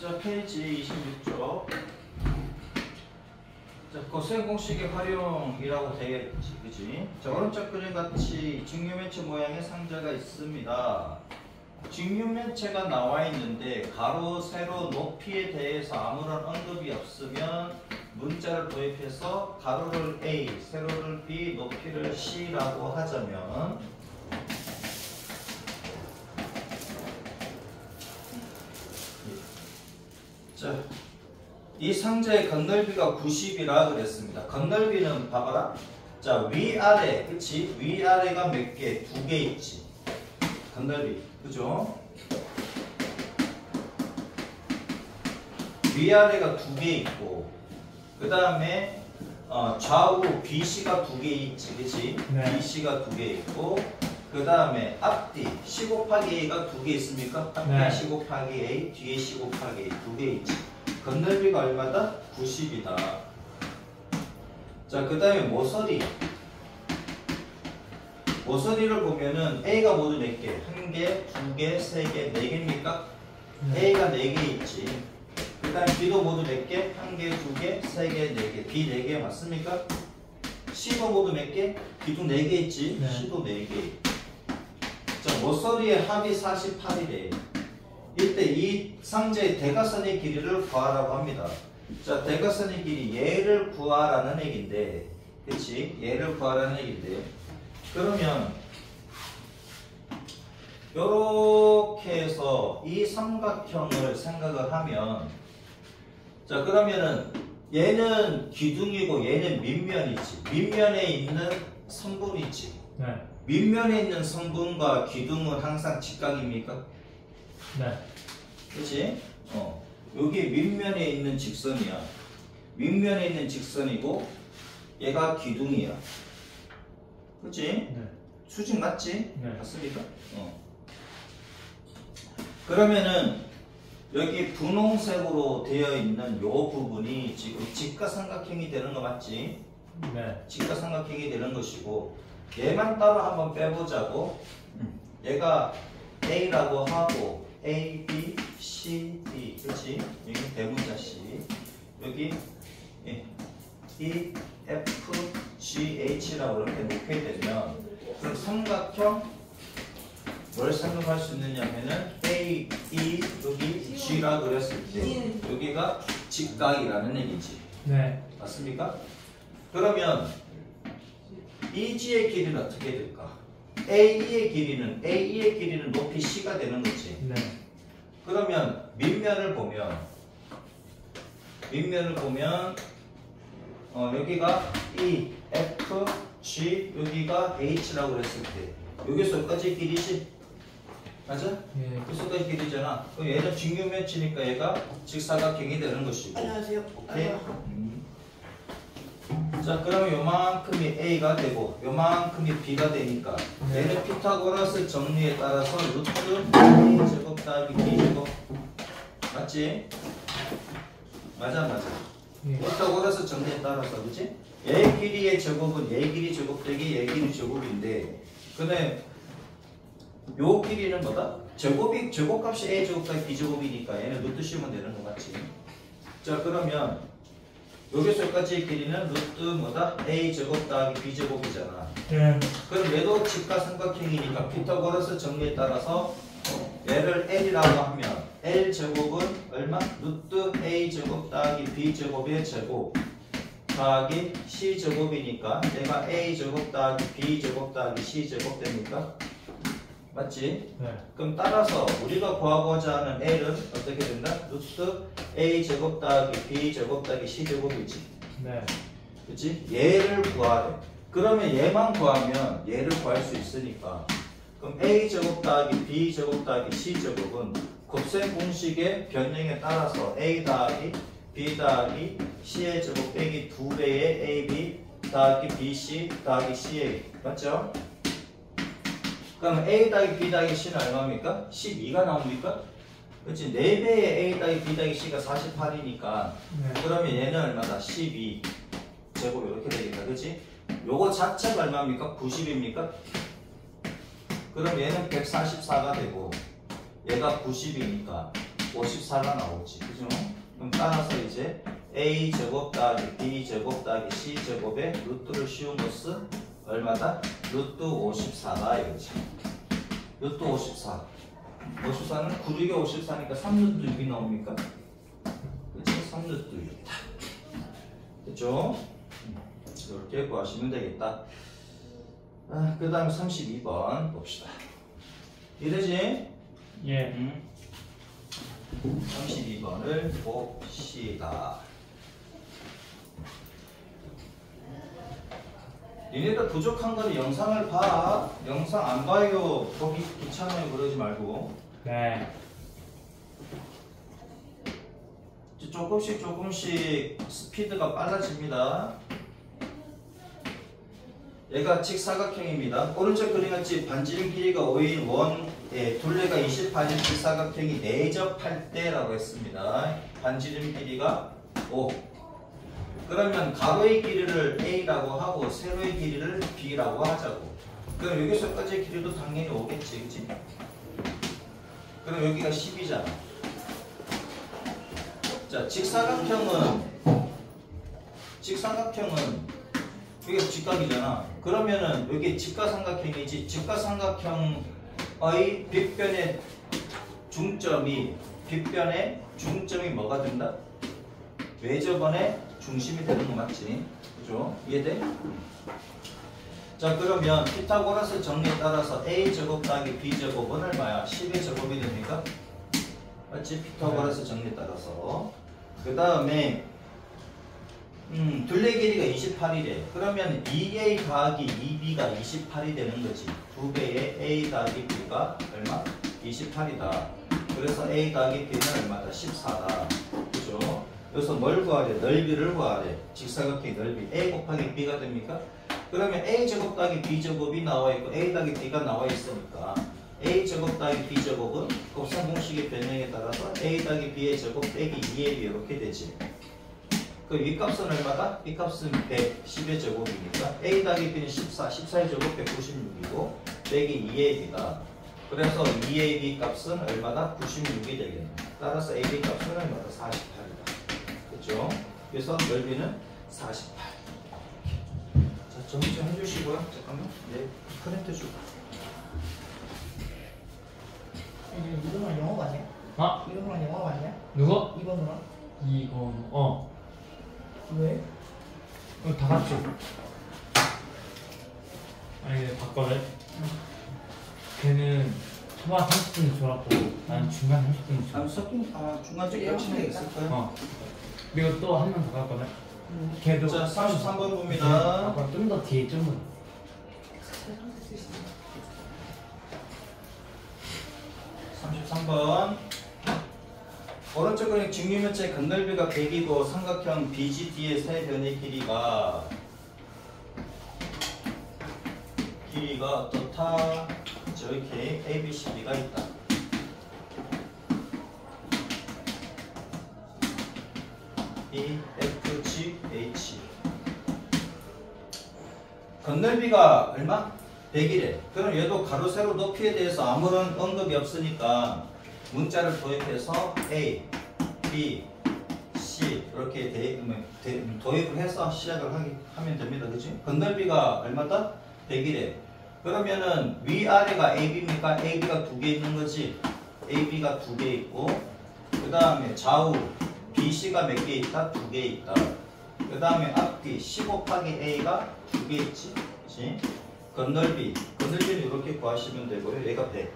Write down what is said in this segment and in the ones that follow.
자, 페이지 26쪽. 자, 코사인 공식의 활용이라고 되겠지, 그지? 자, 오른쪽 그림 같이 직류면체 모양의 상자가 있습니다. 직류면체가 나와 있는데 가로, 세로, 높이에 대해서 아무런 언급이 없으면 문자를 도입해서 가로를 A, 세로를 B, 높이를 C라고 하자면 자, 이 상자의 건널비가 90이라 그랬습니다. 건널비는 봐봐라. 자, 위아래, 그치? 위아래가 몇 개? 2개 있지. 건널비, 그죠? 위아래가 2개 있고, 그 다음에 좌우 BC가 2개 있지, 그치? 네. BC가 2개 있고, 그 다음에 앞뒤 C 곱하기 A가 2개 있습니까? 앞뒤 네. C 곱하기 A, 뒤에 C 곱하기 A 2개 있지. 건널비가 얼마다? 90이다. 자, 그 다음에 모서리. 모서리를 보면은 A가 모두 몇 개? 1개, 2개, 3개, 4개입니까? A가 4개 있지. 그 다음에 B도 모두 몇 개? 1개, 2개, 3개, 4개. B 4개 맞습니까? C도 모두 몇 개? B도 4개 있지. 네. C도 4개. 자, 모서리의 합이 48이래. 이때 이 상자의 대각선의 길이를 구하라고 합니다. 자, 대각선의 길이 얘를 구하라는 얘기인데, 그치? 얘를 구하라는 얘기인데, 그러면 요렇게 해서 이 삼각형을 생각을 하면, 자, 그러면은 얘는 기둥이고 얘는 밑면이지. 밑면에 있는 성분이지. 네. 밑면에 있는 성분과 기둥은 항상 직각입니까? 네. 그치? 여기 밑면에 있는 직선이야. 밑면에 있는 직선이고 얘가 기둥이야. 그치? 네. 수직 맞지? 네. 맞습니까? 그러면은 여기 분홍색으로 되어 있는 요 부분이 지금 직각삼각형이 되는 거 맞지? 네. 직각삼각형이 되는 것이고 얘만 따로 한번 빼보자고. 얘가 A라고 하고 A, B, C, D, 그렇지? 여기 대문자식, 여기 E, F, G, H라고 이렇게 놓게 되면 그럼 삼각형 뭘 생각할 수 있느냐면은 A, E, 여기 G라 그랬을 때 여기가 직각이라는 얘기지. 네. 맞습니까? 그러면 EG의 길이는 어떻게 될까? AE의 길이는 높이 C가 되는 거지. 네. 그러면 밑면을 보면 여기가 E, F, G, 여기가 H라고 그랬을 때 여기서 여기까지 길이지? 맞아? 예. 여기서까지 길이잖아. 그럼 얘는 직류면체니까 얘가 직사각형이 되는 것이고. 안녕하세요. 오케이? 자, 그러면 요만큼이 A가 되고 요만큼이 B가 되니까 네. 얘는 피타고라스 정리에 따라서 루트 A 제곱 더하기 B 제곱 맞지? 맞아. 예. 피타고라스 정리에 따라서 그치? 얘 길이의 제곱은 얘 길이 제곱 되기 얘 길이 제곱인데 근데 요 길이는 뭐다? 제곱값이 A 제곱 더하기 B 제곱이니까 얘는 루트 씌우면 되는 거 맞지? 자, 그러면 여기서 여기까지의 길이는 루트 뭐다? A 제곱 더하기 B 제곱이잖아. 네. 그럼 얘도 직각삼각형이니까 피타고라스 정리에 따라서 얘를 L이라고 하면 L 제곱은 얼마? 루트 A 제곱 더하기 B 제곱의 제곱 더하기 C 제곱이니까 얘가 A 제곱 더하기 B 제곱 더하기 C 제곱 됩니까? 맞지? 네. 그럼 따라서 우리가 구하고자 하는 L은 어떻게 된다? 루트 A 제곱 더하기 B 제곱 더하기 C 제곱이지. 네. 그치? 얘를 구하래. 그러면 얘만 구하면 얘를 구할 수 있으니까. 그럼 A 제곱 더하기 B 제곱 더하기 C 제곱은 곱셈 공식의 변형에 따라서 A 더하기 B 더하기 C의 제곱 빼기 2배의 AB 더하기 BC 더하기 CA. 맞죠? 그럼 A 더하기 B 더하기 C는 얼마입니까? 12가 나옵니까? 그렇지. 4배의 A 더하기 B 더하기 C가 48이니까 네. 그러면 얘는 얼마다? 12 제곱 이렇게 되겠다. 그렇지? 요거 자체가 얼마입니까? 90입니까? 그럼 얘는 144가 되고 얘가 90이니까 54가 나오지. 그죠? 따라서 이제 A 제곱 더하기 B 제곱 더하기 C 제곱에 루트를 씌운 것은 얼마다? 루트 54다 이거지. 루트 54. 54는 9, 6에 54니까 3루트 6이 나옵니까? 그치? 3루트 6이다. 됐죠? 이렇게 구하시면 되겠다. 그 다음에 32번 봅시다. 이러지? 예. 32번을 봅시다. 니네들 부족한 거는 영상을 봐. 영상 안 봐요. 보기 귀찮아요. 그러지 말고. 네. 조금씩 스피드가 빨라집니다. 얘가 직사각형입니다. 오른쪽 그림같이 반지름 길이가 5인 둘레가 28인 직사각형이 내접할 때라고 했습니다. 반지름 길이가 5. 그러면 가로의 길이를 A라고 하고 세로의 길이를 B라고 하자고. 그럼 여기서까지의 길이도 당연히 5겠지, 그치? 그럼 여기가 10이잖아. 자, 직사각형은 여기가 직각이잖아. 그러면은 여기 직가삼각형이지. 직가삼각형의 빗변의 중점이 뭐가 된다? 외접원의 중심이 되는 거 맞지? 그죠? 이해돼? 자, 그러면 피타고라스 정리에 따라서 A제곱 더하기 B제곱은 얼마야? 10의 제곱이 됩니까? 맞지? 피타고라스 정리에 따라서. 그 다음에 둘레 길이가 28이래. 그러면 2A 더하기 2B가 28이 되는 거지. 2배의 A 더하기 B가 얼마? 28이다. 그래서 A 더하기 B는 얼마다? 14다. 그죠? 여기서 뭘 구하래? 넓이를 구하래. 직사각형의 넓이. A 곱하기 B가 됩니까? 그러면 A 제곱 더하기 B 제곱이 나와 있고 A 더하기 B가 나와 있으니까 A 제곱 더하기 B 제곱은 곱셈 공식의 변형에 따라서 A 더하기 B의 제곱 빼기 2AB 이렇게 되지. 그 윗값은 얼마다? 윗값은 100, 10의 제곱이니까 A 더하기 B는 14, 14의 제곱 196이고 빼기 2AB다. 그래서 2AB 값은 얼마다? 96이 되겠네. 따라서 AB 값은 얼마다? 48이다. 그렇죠? 그래서 넓이는 48. 자, 정리 좀 해주시고요. 잠깐만. 네, 프린트 줘. 이거는 영어 아니야? 아, 이거는 영어 아니야? 누구? 이거는 이거 왜? 이거 다 같이. 아니 바꿔래. 걔는 초반 30분 졸았고 나는 중간 30분 졸았고. 중간 쪽에 겹치는 게 있을 거예요. 그리고 또 한 명 더 갔거든. 걔도. 자, 33번 봅니다. 아까 좀 더 뒤에 좀 더. 33번. 오른쪽 그림 직류면체 건널비가 100이고 삼각형 BGD의 세 변의 길이가 어떻다? 이렇게 ABCD가 있다. E, F, G, H. 건널비가 얼마? 100이래. 그럼 얘도 가로 세로 높이에 대해서 아무런 언급이 없으니까 문자를 도입해서 A, B, C 이렇게 도입을 해서 시작을 하면 됩니다. 그치? 건널비가 얼마다? 100이래. 그러면은 위아래가 AB입니까? AB가 두 개 있는 거지. AB가 두 개 있고 그 다음에 좌우 BC가 몇 개 있다? 두 개 있다. 그 다음에 앞뒤 C 곱하기 A가 두 개 있지. 그치? 건널비는 이렇게 구하시면 되고요. 얘가 100.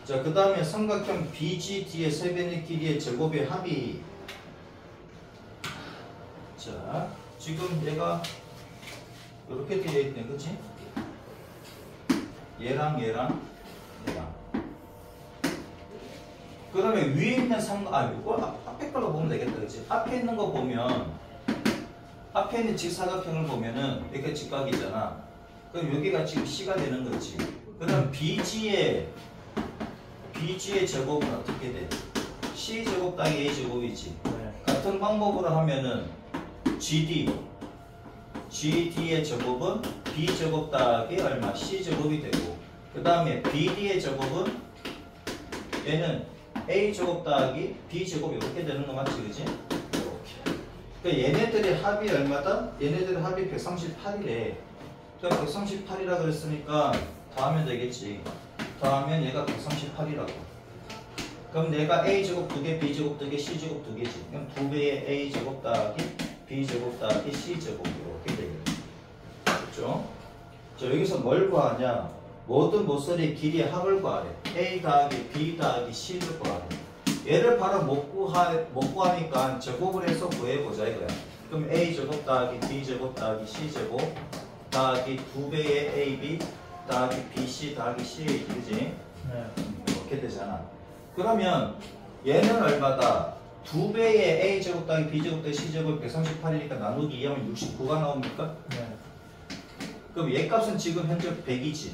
자, 그 다음에 삼각형 BGD의 세 변의 길이의 제곱의 합이. 자, 지금 얘가 이렇게 되어 있네, 그치? 얘랑. 그러면 위에 있는 이거 앞에 걸로 보면 되겠다, 그치? 앞에 있는 거 보면, 앞에 있는 직사각형을 보면은 이렇게 직각이잖아. 그럼 여기가 지금 C가 되는 거지. 그럼 BG의 제곱은 어떻게 돼? C 제곱 더하기 A 제곱이지. 네. 같은 방법으로 하면은 GD의 제곱은 B 제곱 더하기 얼마? C 제곱이 되고 그 다음에 BD의 제곱은 얘는 A제곱 더하기 B제곱 이렇게 되는 거 맞지, 그지? 이렇게. 그러니까 얘네들의 합이 얼마다? 얘네들의 합이 138이래. 그러니까 138이라 그랬으니까 더하면 되겠지. 더하면 얘가 138이라고. 그럼 내가 A제곱 2개, B제곱 2개, C제곱 2개지. 그럼 2배의 A제곱 더하기 B제곱 더하기 C제곱 이렇게 되겠네. 그렇죠? 자, 여기서 뭘 구하냐? 모든 모서리의 길이의 합을 구하래. A 더하기 B 더하기 C를 구하래. 얘를 바로 못 구하니까 제곱을 해서 구해보자 이거야. 그럼 A제곱 더하기 B제곱 더하기 C제곱 더하기 2배의 AB 더하기 BC 더하기 CA, 그지? 네. 이렇게 되잖아. 그러면 얘는 얼마다? 2배의 A제곱 더하기 B제곱 더하기 C제곱 138이니까 나누기 2하면 69가 나옵니까? 네. 그럼 얘 값은 지금 현재 100이지.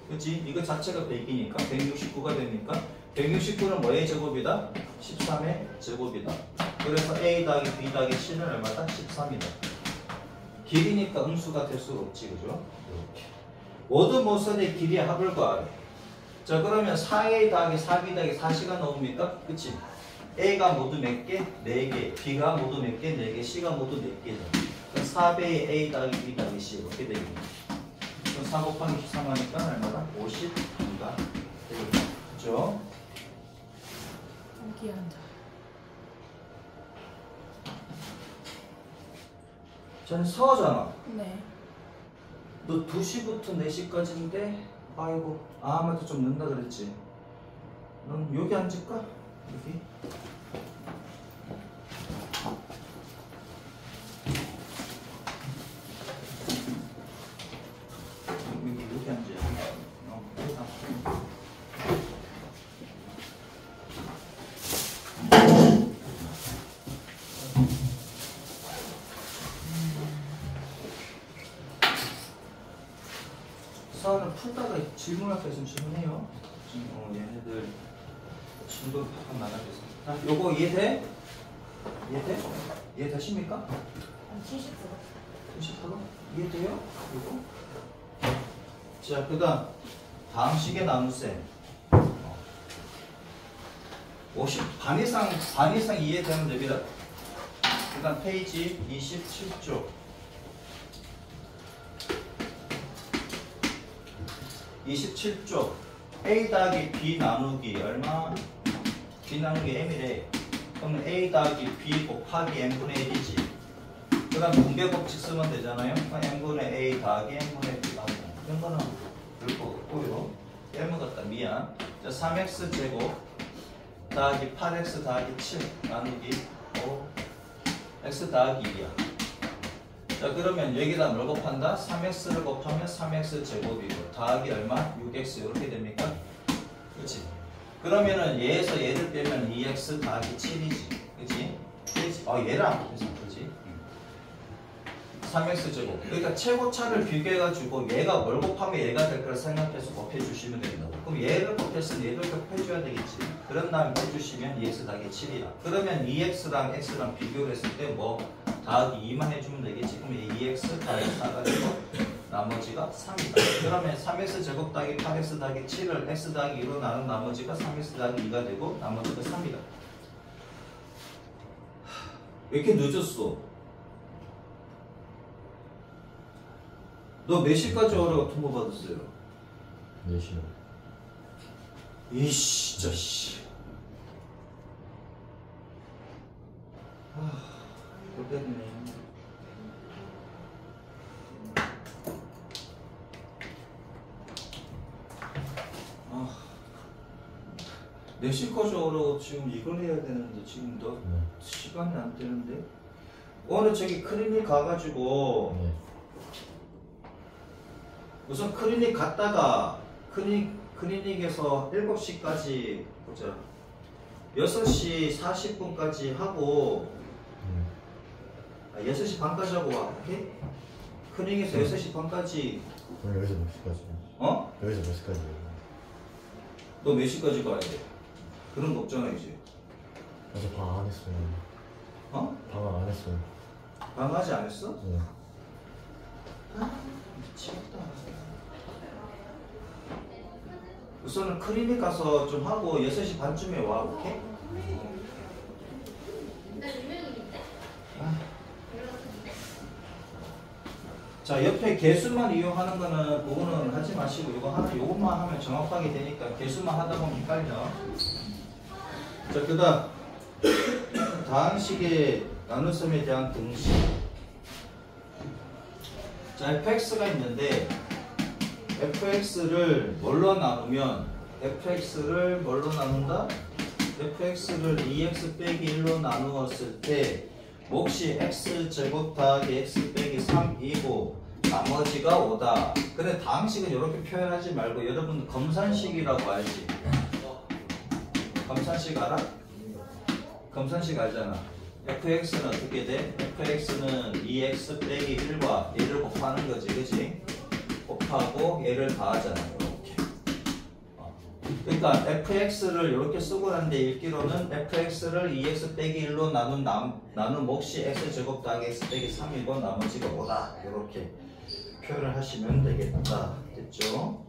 그치? 이거 자체가 100이니까 169가 되니까 169는 뭐의 제곱이다? 13의 제곱이다. 그래서 A 더하기 B 더하기 C는 얼마다? 13이다. 길이니까 음수가 될 수가 없지, 그죠? 이렇게. 모든 모서리의 길이의 합을 구하래. 자, 그러면 4A 더하기 4B 더하기 4C가 나옵니까? 그치? A가 모두 몇 개? 4개. B가 모두 몇 개? 4개. C가 모두 4개죠. 그럼 4배의 A 더하기 B 더하기 C 이렇게 되겠네. 그럼 4 곱하기 13 하니까 얼마다? 52가 되겠네. 그죠? 여기 앉아. 전 서잖아. 네. 너 2시부터 4시까지인데 아이고 아무래도 좀 늦는다 그랬지. 넌 여기 앉을까? 여기? 여기 앉아야 돼. 여기 앉아. 사안을 풀다가 질문할 때 좀 질문해요. 얘네들 진도 바깥 나가겠어. 자, 요거 이해돼? 이해돼? 이해되십니까? 한 70%. 70%? 이해돼요? 요거? 자, 그 다음 식의 나눗셈. 50, 반 이상 이해되면 됩니다. 그 다음 페이지 27쪽. 27쪽 A 더하기 B 나누기 얼마? B 나누기 M이래. 그러면 A 더하기 B 곱하기 M분의 1이지. 그 다음 분배 법칙 쓰면 되잖아요. M분의 A 더하기 M분의 B 나오고 이런 거는 별거 없고요. 빼먹었다 미안. 자, 3x 제곱 더하기 8x 더하기 7 나누기 5x 더하기 2야. 자, 그러면 여기다 뭘 곱한다? 3x를 곱하면 3x 제곱이고 더하기 얼마? 6x 이렇게 됩니까? 그치? 그러면은 얘에서 얘를 빼면 2x 더하기 7이지. 그치? 얘를 안 곱해서 그치? 3x 제곱. 그러니까 최고차를 비교해가지고 얘가 뭘 곱하면 얘가 될 걸 생각해서 곱해주시면 된다고. 그럼 얘를 곱했으면 얘를 곱해줘야 되겠지. 그런 다음에 해주시면 2x 더하기 7이야. 그러면 2x랑 x랑 비교를 했을 때 뭐 더하기 2만 해주면 되겠지. 그럼 2x 더하기 4가 되고 나머지가 3이다. 그러면 3x 제곱 더하기 8x 더하기 7을 x 더하기 2로 나눈 나머지가 3x 더하기 2가 되고 나머지가 3이다. 왜 이렇게 늦었어? 너 몇 시까지 오라고 통보 받았어요? 4시요. 이씨, 진짜 씨. 모르겠네. 몇 시까지 오라고 지금 이걸 해야 되는데 지금 너 네. 시간이 안 되는데? 오늘 저기 클리닉 가가지고 네. 우선 클리닉 갔다가 클리닉에서 7시까지 보자. 6시 40분까지 하고 6시 반까지 하고 와. 오케이? 클리닉에서 6시 반까지. 그럼 여기서 몇 시까지? 어? 여기서 몇 시까지? 너 몇 시까지 가야 돼? 그런 거 없잖아 이제. 아직 방 안 했어요. 어? 방을 안 했어요. 방하지 안 했어? 네. 아, 미치겠다. 우선은 클리닉 가서 좀 하고 6시 반쯤에 와. 오케이? 자, 옆에 개수만 이용하는 거는 그거는 하지 마시고 이거 하나 요것만 하면 정확하게 되니까 개수만 하다 보면 헷갈려. 자, 그다음 다항식의 나눗셈에 대한 등식. 자, fx가 있는데 fx를 뭘로 나누면 fx를 뭘로 나눈다? fx를 2x 빼기 1로 나누었을 때 몫이 x제곱 더하기 x 빼기 3이고 나머지가 5다. 근데 다항식은 이렇게 표현하지 말고 여러분 검산식이라고 알지? 검산식 알아? 검산식 알잖아. fx는 어떻게 돼? fx는 2x 빼기 1과 얘를 곱하는 거지, 그치? 곱하고 얘를 더하잖아, 이렇게. 그러니까 fx를 이렇게 쓰고 난데 읽기로는 fx를 2x 빼기 1로 나눈 몫이 x제곱 더하기 x 빼기 3이고 나머지가 5다. 이렇게 표현을 하시면 되겠다. 됐죠?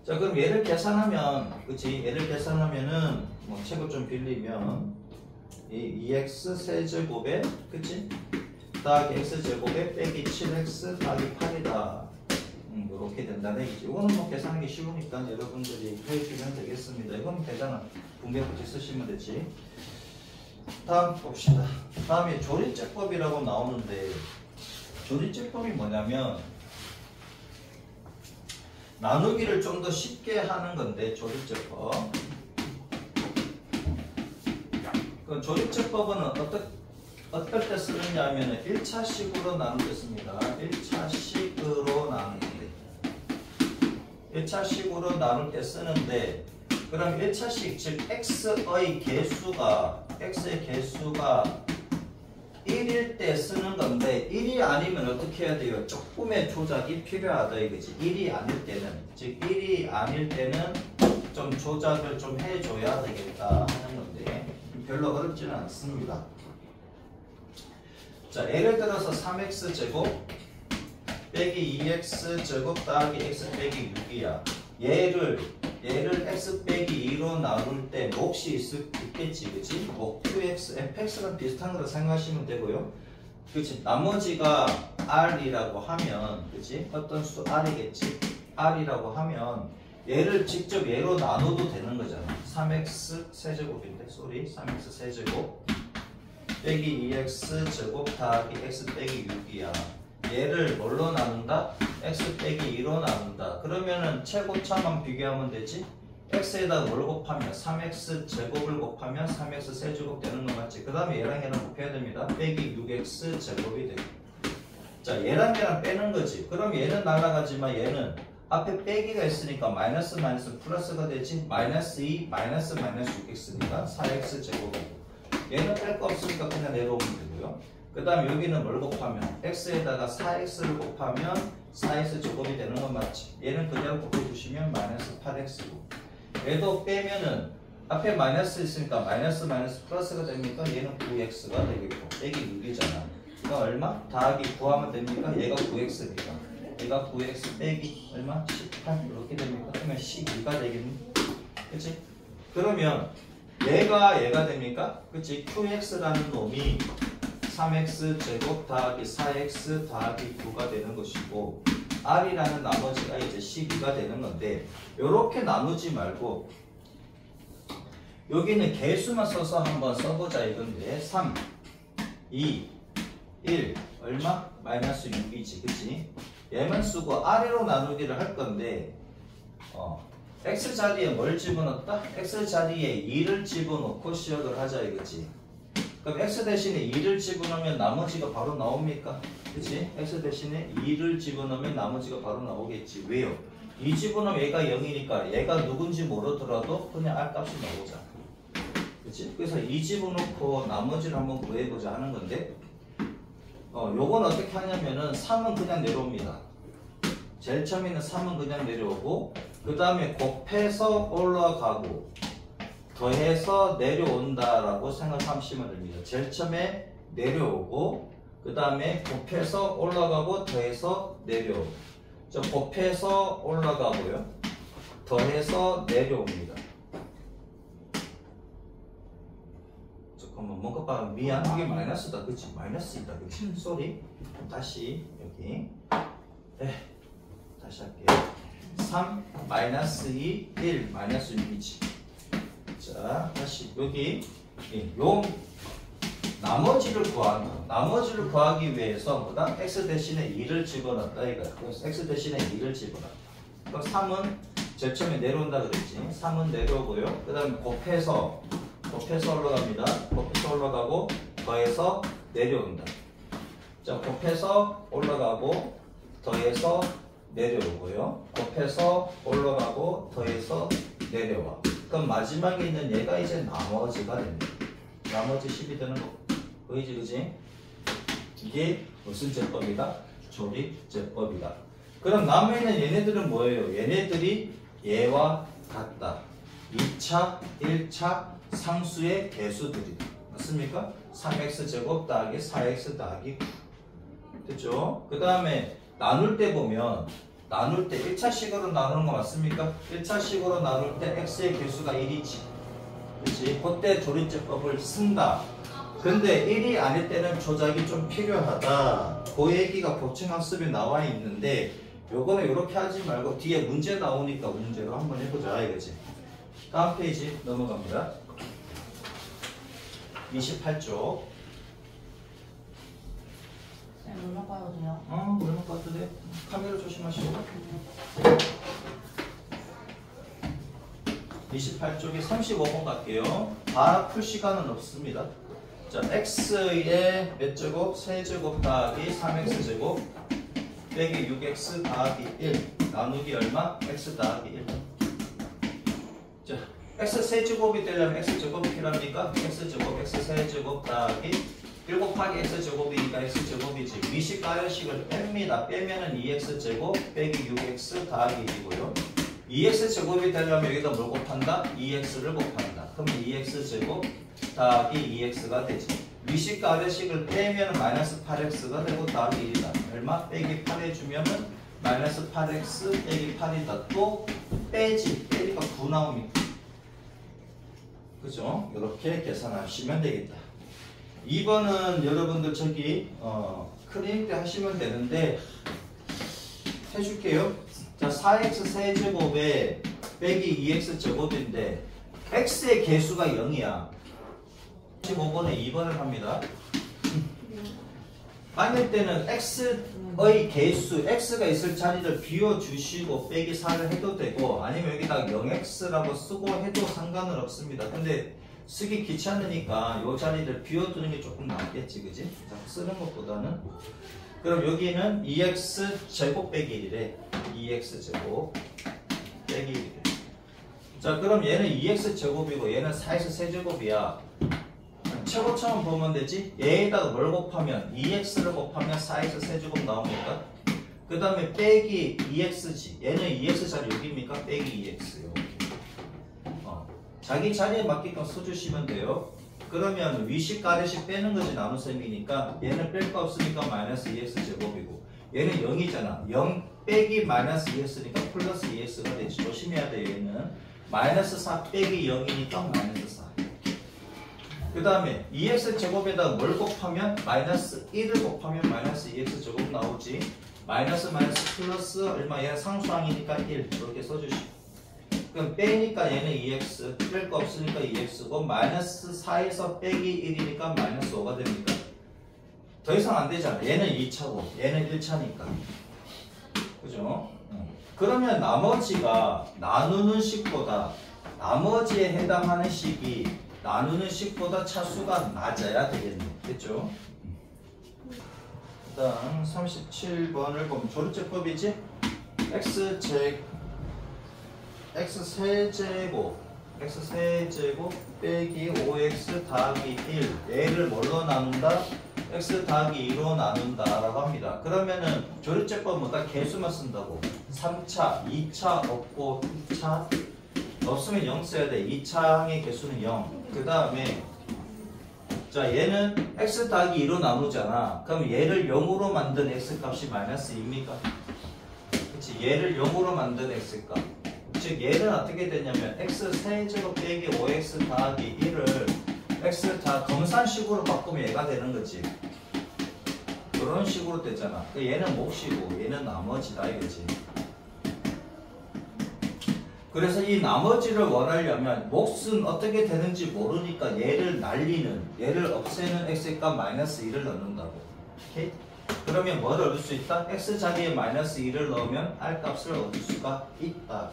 자, 그럼 얘를 계산하면, 그치? 얘를 계산하면은 뭐 책을 좀 빌리면 이 2x 세제곱에, 그치? 더하기 x제곱에 빼기 7x 더하기 8이다. 이렇게 된다는 얘기지. 이거는 뭐 계산하기 쉬우니까 여러분들이 해주시면 되겠습니다. 이건 계산은 분배법칙 쓰시면 되지. 다음 봅시다. 다음에 조리제법이라고 나오는데 조리제법이 뭐냐면 나누기를 좀 더 쉽게 하는 건데 조리제법. 그 조리제법은 어떨 때 쓰느냐 하면 1차식으로 나누겠습니다. 1차식으로 나누는데 1차식으로 나눌 때 쓰는데 그럼 1차식 즉 x의 개수가 1일 때 쓰는 건데 1이 아니면 어떻게 해야 돼요? 조금의 조작이 필요하다 이거지. 1이 아닐 때는 즉 1이 아닐 때는 좀 조작을 좀 해줘야 되겠다 하는 건데 별로 어렵지는 않습니다. 자, 예를 들어서 3x 제곱 빼기 2x 제곱 더하기 x 빼기 6이야. 얘를 x 빼기 2로 나눌 때 몫이 있겠지, 그치? 뭐 2x, fx랑 비슷한 거라 생각하시면 되고요. 그치? 나머지가 r이라고 하면, 그치? 어떤 수 r이겠지? r이라고 하면 얘를 직접 얘로 나눠도 되는 거잖아. 3x 세제곱인데, 3x 세제곱 빼기 2x 제곱 더하기 x 빼기 6이야. 얘를 뭘로 나눈다? x 빼기 2로 나눈다. 그러면은 최고차만 비교하면 되지? x에다 뭘 곱하면 3x 제곱을 곱하면 3x 세제곱 되는 거 맞지? 그 다음에 얘랑 얘랑 곱해야 됩니다. 빼기 6x 제곱이 되고. 자, 얘랑 얘랑 빼는 거지. 그럼 얘는 날아가지만 얘는 앞에 빼기가 있으니까 마이너스 플러스가 되지? 마이너스 2 마이너스 6x니까 4x 제곱이고. 얘는 뺄 거 없으니까 그냥 내려오면 되고요. 그 다음 여기는 뭘 곱하면 x에다가 4x를 곱하면 4x 제곱이 되는 건 맞지? 얘는 그대로 곱해주시면 마이너스 8x고 얘도 빼면은 앞에 마이너스 있으니까 마이너스 플러스가 됩니까? 얘는 9x가 되겠고 빼기 6이잖아. 이거 얼마? 더하기 9하면 됩니까? 얘가 9x니까 얘가 9x 빼기 얼마? 18 이렇게 됩니까? 그러면 12가 되겠니? 그치? 그러면 얘가 됩니까? 그치? qx라는 놈이 3x 제곱 더하기 4x 더하기 9가 되는 것이고 r이라는 나머지가 이제 12가 되는 건데 요렇게 나누지 말고 여기는 개수만 써서 한번 써보자 이건데 3, 2, 1 얼마? 마이너스 6이지 그치? 얘만 쓰고 아래로 나누기를 할 건데 x 자리에 뭘 집어넣었다? x 자리에 2를 집어넣고 시역을 하자 이거지. 그럼 x 대신에 2를 집어넣으면 나머지가 바로 나옵니까? 그치? x 대신에 2를 집어넣으면 나머지가 바로 나오겠지. 왜요? 2 집어넣으면 얘가 0이니까 얘가 누군지 모르더라도 그냥 r 값이 나오잖아. 그치? 그래서 2 집어넣고 나머지를 한번 구해보자 하는 건데 요건 어떻게 하냐면은 3은 그냥 내려옵니다. 제일 처음에는 3은 그냥 내려오고 그 다음에 곱해서 올라가고 더해서 내려온다라고 생각하시면 됩니다. 제일 처음에 내려오고 그 다음에 곱해서 올라가고 더해서 내려오고 곱해서 올라가고요 더해서 내려옵니다. 잠깐만 뭔가 봐. 미안 이게 마이너스다 그치? 마이너스이다 그치? 쏘리. 다시 여기 다시 할게요. 3 마이너스 2 1 마이너스 6이지. 자 다시 여기 요 나머지를 구한다. 나머지를 구하기 위해서 그다음 x 대신에 2를 집어넣었다 이거야. 그래서 x 대신에 2를 집어넣었다. 그럼 3은 제일 처음에 내려온다 그랬지. 3은 내려오고요. 그 다음에 곱해서 올라갑니다. 곱해서 올라가고 더해서 내려온다. 자 곱해서 올라가고 더해서 내려오고요. 곱해서 올라가고 더해서 내려와. 그럼 마지막에 있는 얘가 이제 나머지가 됩니다. 나머지 10이 되는 거 보이지 그지? 이게 무슨 제법이다? 조립제법이다. 그럼 남아있는 얘네들은 뭐예요? 얘네들이 얘와 같다. 2차, 1차 상수의 개수들이다. 맞습니까? 3x제곱 더하기 4x 더하기 9 됐죠? 그 다음에 나눌 때 보면 나눌 때 1차식으로 나누는 거 맞습니까? 1차식으로 나눌 때 x의 개수가 1이지 그치? 그때 조립제법을 쓴다. 근데 1이 아닐 때는 조작이 좀 필요하다. 그 얘기가 보충학습에 나와 있는데 요거는 이렇게 하지 말고 뒤에 문제 나오니까 문제로 한번 해보자 이거지. 다음 페이지 넘어갑니다. 28쪽. 쌤 얼마 가도 돼요? 물만 봐도 돼. 카메라 조심하시고. 28쪽에 35번 갈게요. 다 풀 시간은 없습니다. 자, x의 몇 제곱? 세제곱 더하기 3x제곱 빼기 6x 더하기 1 나누기 얼마? x 더하기 1. 자, x 세제곱이 되려면 x제곱이 필요합니까? x제곱, x 세제곱 더하기 1 곱하기 x제곱이니까 x제곱이지. 위식 가열식을 뺍니다. 빼면은 2x제곱 빼기 6x 더하기 1이고요. 2x제곱이 되려면 여기다 뭘 곱한다? 2x를 곱한다. 그러면 2x제곱 더하기 2x가 되지. 위식 가열식을 빼면 마이너스 8x가 되고 더하기 1이다. 얼마? 빼기 8 해주면은 마이너스 8x 빼기 8이다. 또 빼지. 빼니까 9 나옵니다. 그죠? 이렇게 계산하시면 되겠다. 2번은 여러분들 저기 클리닉 때 하시면 되는데 해줄게요. 자, 4x 세제곱에 빼기 2x 제곱인데 x의 개수가 0이야. 15번에 2번을 합니다. 만일 때는 x의 개수, x가 있을 자리를 비워주시고 빼기 4를 해도 되고 아니면 여기다가 0x라고 쓰고 해도 상관은 없습니다. 근데 쓰기 귀찮으니까 이 자리를 비워두는 게 조금 낫겠지, 그지? 자, 쓰는 것보다는. 그럼 여기는 2x 제곱 빼기 1이래. 2x 제곱 빼기 1이래. 자, 그럼 얘는 2x 제곱이고 얘는 4x 세제곱이야. 최고점은 보면 되지? 얘에다가 뭘 곱하면 2x를 곱하면 4x 세제곱 나옵니까? 그 다음에 빼기 2x지. 얘는 2x 자리 여기입니까? 빼기 2x요. 자기 자리에 맞게끔 써주시면 돼요. 그러면 위식 가르식 빼는 거지 나눗셈이니까 얘는 뺄 거 없으니까 마이너스 2x 제곱이고 얘는 0이잖아. 0 빼기 마이너스 2x니까 플러스 2x가 되지. 조심해야 돼. 얘는 마이너스 4 빼기 0이니까 마이너스 4. 그 다음에 2x 제곱에다가 뭘 곱하면 마이너스 1을 곱하면 마이너스 2x 제곱 나오지. 마이너스 마이너스 플러스 얼마? 얘는 상수항이니까 1 이렇게 써주시고 그럼 빼니까 얘는 2x 뺄 거 없으니까 2x고 마이너스 4에서 빼기 1이니까 마이너스 5가 됩니다. 더 이상 안 되잖아. 얘는 2차고 얘는 1차니까 그죠? 그러면 나머지가 나누는 식보다 나머지에 해당하는 식이 나누는 식보다 차수가 낮아야 되겠죠? 그 다음 37번을 보면 조립제법이지? x 세제곱 빼기 5x 더하기 1 얘를 뭘로 나눈다? x 더하기 2로 나눈다 라고 합니다. 그러면은 조립제법 뭐다? 개수만 쓴다고. 3차, 2차 없고 1차 없으면 0 써야 돼. 2차항의 개수는 0. 그 다음에 자 얘는 x 더하기 2로 나누잖아. 그럼 얘를 0으로 만든 x 값이 마이너스 2입니까? 그치? 얘를 0으로 만든 x 값 즉 얘는 어떻게 되냐면 x 세제곱 빼기 5x 더하기 1을 x를 다 검산식으로 바꾸면 얘가 되는 거지. 그런 식으로 되잖아. 얘는 몫이고 얘는 나머지다 이거지. 그래서 이 나머지를 원하려면 몫은 어떻게 되는지 모르니까 얘를 날리는, 얘를 없애는 x값 마이너스 1을 넣는다고. 오케이? 그러면 뭘 얻을 수 있다? x 자리에 마이너스 1을 넣으면 r 값을 얻을 수가 있다.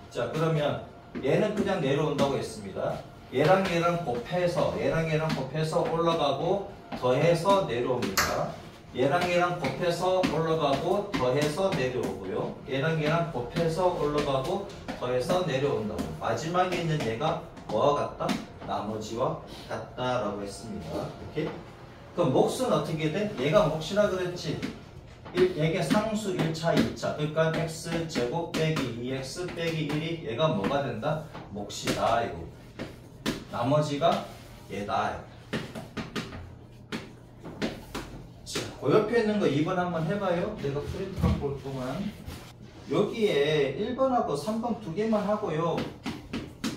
자, 그러면 얘는 그냥 내려온다고 했습니다. 얘랑 얘랑 곱해서 올라가고 더해서 내려옵니다. 얘랑 얘랑 곱해서 올라가고 더해서 내려오고요. 얘랑 얘랑 곱해서 올라가고 더해서 내려온다고. 마지막에 있는 얘가 뭐와 같다? 나머지와 같다라고 했습니다. 이렇게. 그럼 몫은 어떻게 돼? 얘가 몫이라 그랬지. 얘게 상수 1차, 2차. 그러니까 x제곱 빼기 2x 빼기 1이 얘가 뭐가 된다? 몫이다. 이거. 나머지가 얘다. 자, 그 옆에 있는 거 2번 한번 해봐요. 내가 프린트 갖고 올 동안. 여기에 1번하고 3번 두 개만 하고요.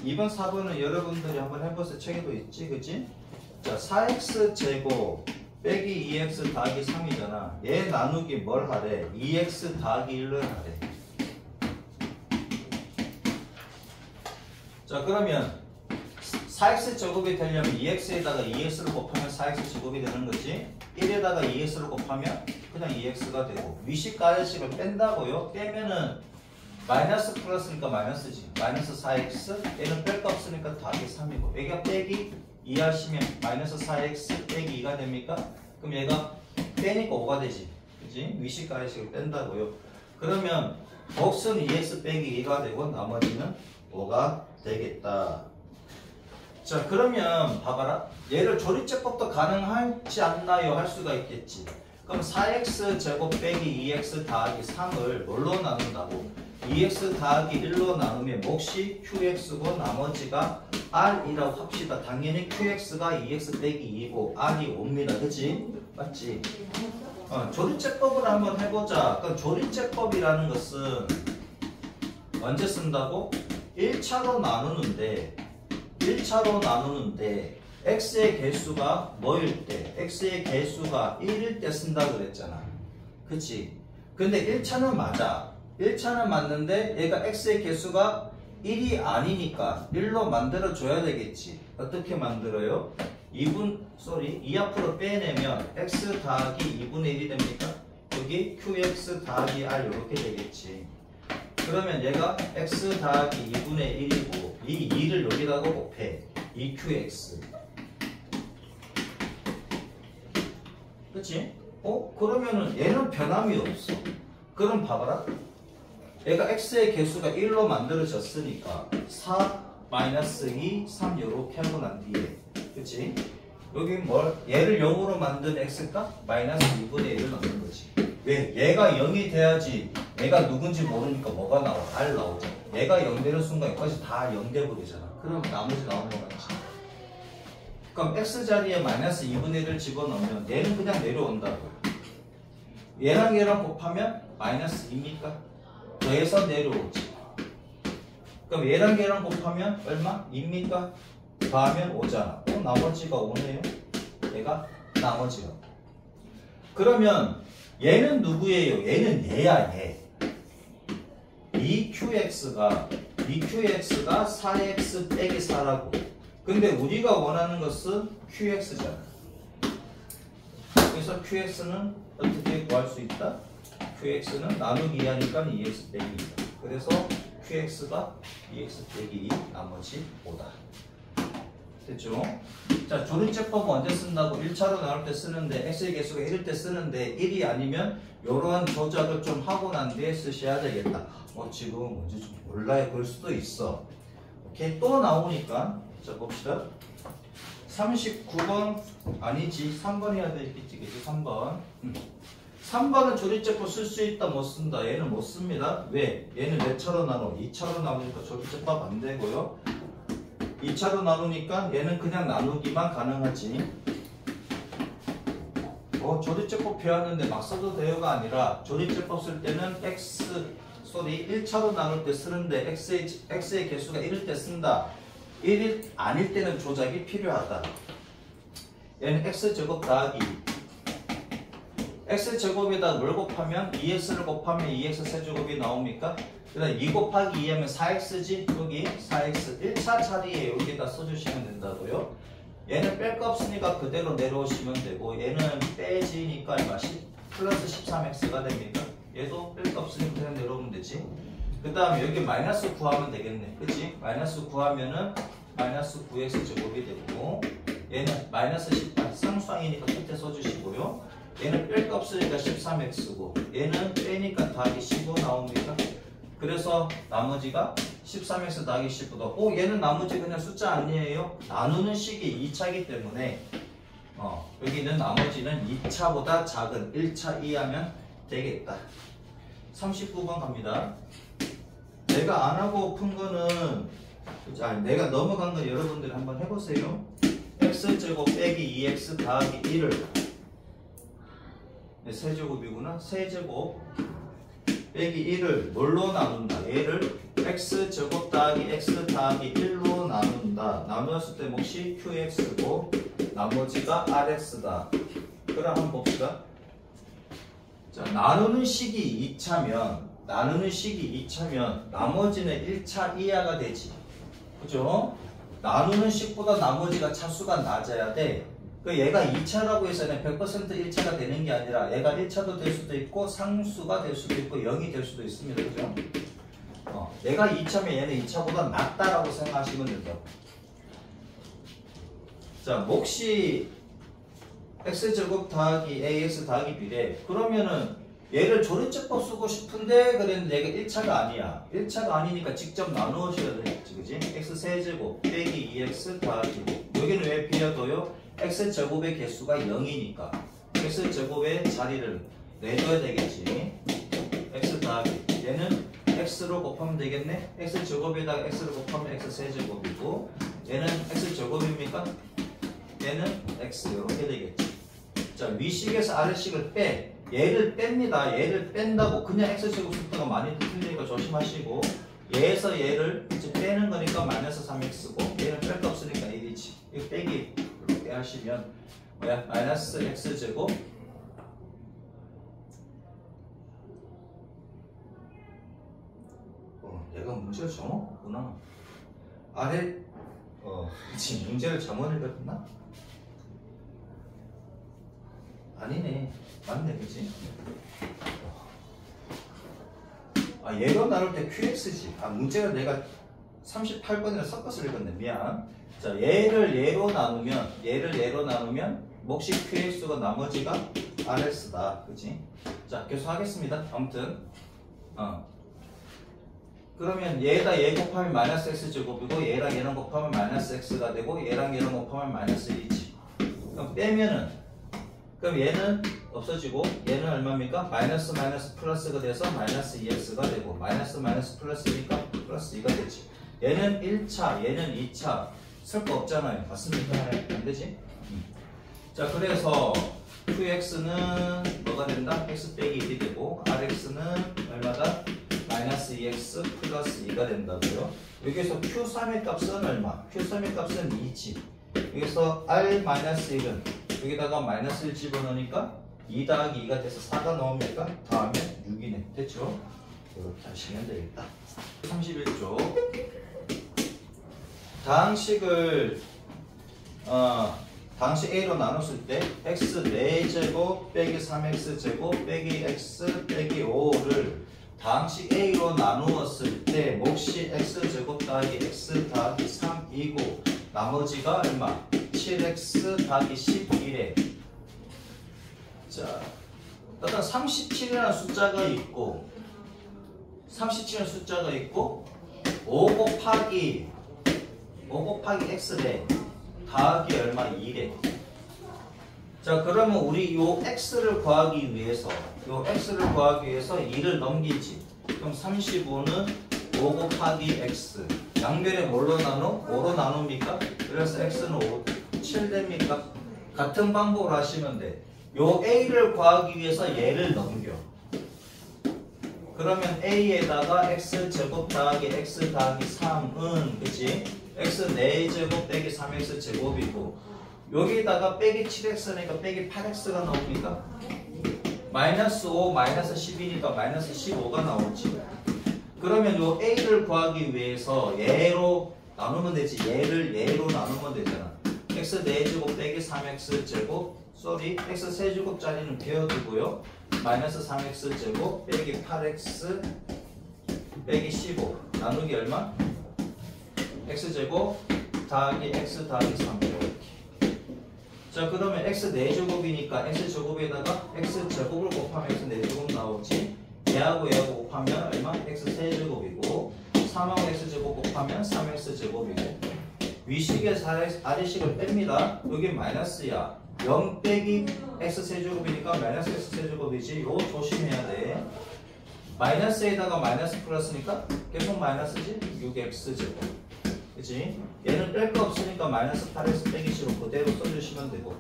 2번, 4번은 여러분들이 한번 해보세요. 책에도 있지, 그치? 자, 4x제곱 빼기 2x 더하기 3이잖아. 얘 나누기 뭘 하래? 2x 더하기 1을 하래. 자, 그러면 4x 제곱이 되려면 2x에다가 2x를 곱하면 4x 제곱이 되는 거지. 1에다가 2x를 곱하면 그냥 2x가 되고, 위식 가르식을 뺀다고요? 빼면은 마이너스 플러스니까 마이너스지. 마이너스 4x, 얘는 뺄 거 없으니까 더하기 3이고, 얘가 빼기 2 하시면 마이너스 4x 빼기 2가 됩니까? 그럼 얘가 빼니까 5가 되지. 그지? 위식 가르식을 뺀다고요. 그러면 몫은 2x 빼기 2가 되고 나머지는 5가 되겠다. 자, 그러면 봐봐라. 얘를 조립제법도 가능하지 않나요? 할 수가 있겠지. 그럼 4x 제곱 빼기 2x 더하기 3을 뭘로 나눈다고? 2x 더하기 1로 나누면 몫이 qx고 나머지가 r이라고 합시다. 당연히 qx가 2x 빼기 2고 r이 5입니다. 그치? 맞지? 조립제법을 한번 해보자. 그럼 조립제법이라는 것은 언제 쓴다고? 1차로 나누는데 x의 개수가 뭐일 때? x의 개수가 1일 때 쓴다 그랬잖아. 그치? 근데 1차는 맞아. 1차는 맞는데 얘가 x의 개수가 1이 아니니까 1로 만들어줘야 되겠지. 어떻게 만들어요? 2 앞으로 빼내면 x 더하기 2분의 1이 됩니까? 여기 qx 더하기 r 이렇게 되겠지. 그러면 얘가 x 더하기 2분의 1이고 이 2를 여기다가 곱해. 2qx. 그치? 그러면은 얘는 변함이 없어. 그럼 봐봐라. 얘가 x의 개수가 1로 만들어졌으니까 4, 마이너스 2, 3 이렇게 하고 난 뒤에, 그치? 여기 뭘? 얘를 0으로 만든 x값? 마이너스 2분의 1을 넣는 거지. 왜? 얘가 0이 돼야지 얘가 누군지 모르니까 뭐가 나와? R 나오잖아. 얘가 0 되는 순간 여기까지 다 0 돼버리잖아. 그럼 나머지 나오는 거 같지. 그럼 x자리에 마이너스 2분의 1을 집어넣으면 얘는 그냥 내려온다고. 얘랑 얘랑 곱하면 마이너스 2입니까? 더해서 내려오지. 그럼 얘랑 얘랑 곱하면 얼마? 2입니까? 더하면 5잖아. 나머지가 5네요. 얘가 나머지가. 그러면 얘는 누구예요? 얘는 얘야, 얘. 이 qx가 4x 빼기 4라고. 근데 우리가 원하는 것은 qx잖아. 그래서 qx는 어떻게 구할 수 있다? qx는 나누기 2하니까 2x 빼기 2다. 그래서 qx가 2x 빼기 2, 나머지 5다. 됐죠? 자, 조립제법은 언제 쓴다고? 1차로 나올 때 쓰는데 x의 개수가 1일 때 쓰는데 1이 아니면 이러한 조작을 좀 하고 난 뒤에 쓰셔야 되겠다. 지금 뭔지 좀 몰라요. 그럴 수도 있어. 오케이? 또 나오니까 자, 봅시다. 39번 아니지. 3번 해야 되겠지. 그치? 3번. 3번은 조립제법 쓸 수 있다 못 쓴다. 얘는 못 씁니다. 왜? 얘는 몇 차로 나눠? 2차로 나누니까 조립제법 안 되고요. 2차로 나누니까 얘는 그냥 나누기만 가능하지. 조립제법 배웠는데 막 써도 돼요가 아니라 조립제법 쓸 때는 x 소리 1차로 나눌 때 쓰는데 x의 개수가 1일 때 쓴다. 1일 아닐 때는 조작이 필요하다. 얘는 x제곱 더하기 x제곱에다 뭘 곱하면 2x를 곱하면 2x 세제곱이 나옵니까? 그다음 2 곱하기 2 하면 4x지? 여기 4x 1차 차례에 여기다 써주시면 된다고요. 얘는 뺄 거 없으니까 그대로 내려오시면 되고 얘는 빼지니까 얼마씩? 플러스 13x가 됩니까? 얘도 뺄 거 없으니까 그냥 내려오면 되지. 그 다음 여기 마이너스 9하면 되겠네. 그치? 마이너스 9하면은 마이너스 9x 제곱이 되고 얘는 마이너스 18 쌍수항이니까 끝에 써주시고요. 얘는 뺄 거 없으니까 13x고 얘는 빼니까 더하기 15 나옵니다. 그래서 나머지가 13x 더하기 15도. 오, 얘는 나머지 그냥 숫자 아니에요. 나누는 식이 2차이기 때문에 여기 있는 나머지는 2차보다 작은 1차 이하면 되겠다. 39번 갑니다. 내가 안 하고 푼 거는 내가 넘어간 거 여러분들이 한번 해보세요. x제곱 빼기 2x 더하기 1을 세제곱이구나. 세제곱 빼기 1을 뭘로 나눈다? 얘를 x제곱 더하기 x 더하기 1로 나눈다. 나누었을 때 몫이 qx고 나머지가 rx다. 그럼 한번 봅시다. 자, 나누는 식이 2차면 나머지는 1차 이하가 되지. 그죠? 나누는 식보다 나머지가 차수가 낮아야 돼. 그 얘가 2차라고 해서 100% 1차가 되는 게 아니라 얘가 1차도 될 수도 있고 상수가 될 수도 있고 0이 될 수도 있습니다. 그죠? 얘가 2차면 얘는 2차보다 낮다라고 생각하시면 된다. 자, 몫이 x제곱 더하기 ax 더하기 b래. 그러면은 얘를 조리제법 쓰고 싶은데 그랬는데 얘가 1차가 아니야. 1차가 아니니까 직접 나누어줘야 되겠지. 그지? x세제곱 빼기 2x 더하기 여기는 왜 비어둬요? x제곱의 개수가 0이니까 x제곱의 자리를 내줘야 되겠지. x 더하기 얘는 x로 곱하면 되겠네. x제곱에다가 x를 곱하면 x세제곱이고 얘는 x제곱입니까? 얘는 x 이렇게 되겠지. 자, 위식에서 아래식을 빼. 얘를 뺍니다. 얘를 뺀다고 그냥 x제곱 숫자가 많이 틀리니까 조심하시고 얘에서 얘를 이제 빼는 거니까 마이너스 3x고 얘는 뺄 거 없으니까 1이지. 이거 빼기 이렇게 하시면 뭐야? 마이너스 x제곱 내가 문제를 잘못했구나. 아래 그치 문제를 잘못 읽었나? 아니네. 맞네, 그치? 얘로 나눌 때 QX지. 문제를 내가 38번이랑 섞어서 읽었네. 미안. 자, 얘를 얘로 나누면 몫이 QX고 나머지가 RS다. 그치? 자, 계속 하겠습니다. 아무튼 그러면 얘에다 얘 곱하면 마이너스 X제곱이고 얘랑 얘랑 곱하면 마이너스 X가 되고 얘랑 얘랑 곱하면 마이너스 1이지. 그럼 빼면은 그럼 얘는 없어지고 얘는 얼마입니까? 마이너스 마이너스 플러스가 돼서 마이너스 2x가 되고 마이너스 마이너스 플러스니까 플러스 2가 되지. 얘는 1차, 얘는 2차 쓸 거 없잖아요. 맞습니까? 안 되지? 자, 그래서 qx는 뭐가 된다? x 빼기 1이 되고 rx는 얼마다? 마이너스 2x 플러스 2가 된다고요. 여기서 q3의 값은 얼마? q3의 값은 2지. 여기서 r-1은 여기다가 마이너스 1 집어넣으니까 2 더하기 2가 돼서 4가 나옵니까? 더하면 6이네. 됐죠? 이렇게 하시면 되겠다. 31쪽 다항식을 다항식 A로 나눴을 때 x 4제곱 빼기 3x제곱 빼기 x 빼기 5를 다항식 A로 나누었을 때 몫이 x제곱 더하기 x 더하기 3이고 나머지가 얼마? 7x 더하기 11에 자, 일단 37이라는 숫자가 있고 5 곱하기 x래 더하기 얼마? 2래. 자, 그러면 우리 요 x를 구하기 위해서 2를 넘기지. 그럼 35는 5 곱하기 x 양변에 뭘로 나눠? 5로 나눕니까? 그래서 x는 5, 7 됩니까? 같은 방법으로 하시면 돼. 요 a를 구하기 위해서 얘를 넘겨. 그러면 a에다가 x제곱 더하기 x 더하기 3은 그치? x 4제곱 빼기 3x 제곱이고 여기다가 빼기 7x니까 빼기 8x가 나옵니까? 마이너스 5 마이너스 10이니까 마이너스 15가 나오지. 그러면 요 a를 구하기 위해서 얘로 나누면 되지. 얘를 얘로 나누면 되잖아. x 4제곱 빼기 3x 제곱 x 세제곱짜리는 비워두고요. 마이너스 3x 제곱 빼기 8x 빼기 15 나누기 얼마? x 제곱 더하기 x 더하기 3 이렇게. 자 그러면 x 4제곱이니까 x 제곱에다가 x 제곱을 곱하면 x 4제곱 나오지. 얘하고 얘하고 곱하면 얼마? x 세제곱이고 3하고 x 제곱 곱하면 3x 제곱이고 위식에서 아래식을 뺍니다. 여기 마이너스야. 0 빼기 x 세제곱이니까 마이너스 x 세제곱이지. 요거 조심해야 돼. 마이너스에다가 마이너스 플러스니까 계속 마이너스지. 6x 제곱. 그치? 얘는 뺄 거 없으니까 마이너스 8x 빼기 15 그대로 써주시면 되고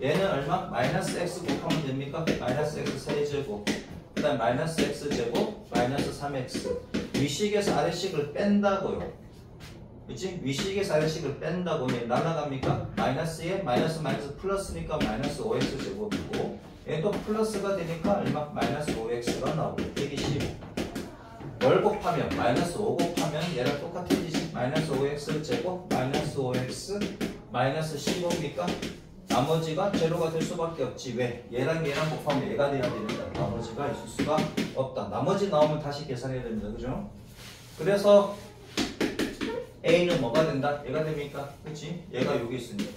얘는 얼마? 마이너스 x 곱하면 됩니까? 마이너스 x 세제곱 그 다음 마이너스 x 제곱 마이너스 3x 위식에서 아래식을 뺀다고요. 그치? 위식에서 아래식을 뺀다고 하면 날아갑니까? 마이너스에 마이너스 마이너스 플러스니까 마이너스 5x 제곱이고 얘도 플러스가 되니까 얼마? 마이너스 5x가 나오고 빼기 15 뭘 곱하면 마이너스 5 곱하면 얘랑 똑같아지지. 마이너스 5x 제곱 마이너스 5x 마이너스 15입니까? 나머지가 제로가 될 수밖에 없지. 왜? 얘랑 얘랑 곱하면 얘가 돼야 되니까 나머지가 있을 수가 없다. 나머지 나오면 다시 계산해야 됩니다. 그죠? 그래서 A는 뭐가 된다? 얘가 됩니까? 그치? 얘가 여기 있으니까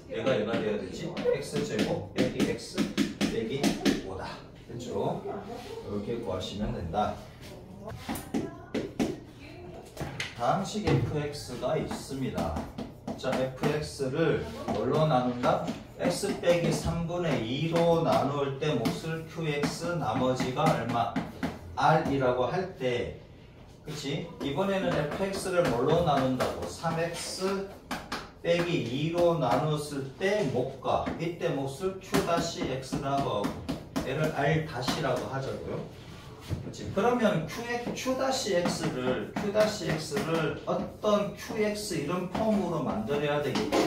얘가 돼야 되지. x제곱 빼기 x 빼기 5다. 그쵸? 이렇게 구하시면 된다. 다음식 fx가 있습니다. 자, fx를 뭘로 나눈다? x 빼기 3분의 2로 나눌 때 몫을 qx 나머지가 얼마? r이라고 할 때 그치? 이번에는 fx를 뭘로 나눈다고? 3x 빼기 2로 나눴을 때 몫과 이때 몫을 q-x라고 하고 얘를 r-라고 하자고요. 그렇지. 그러면 q-x를 어떤 qx 이런 폼으로 만들어야 되겠죠.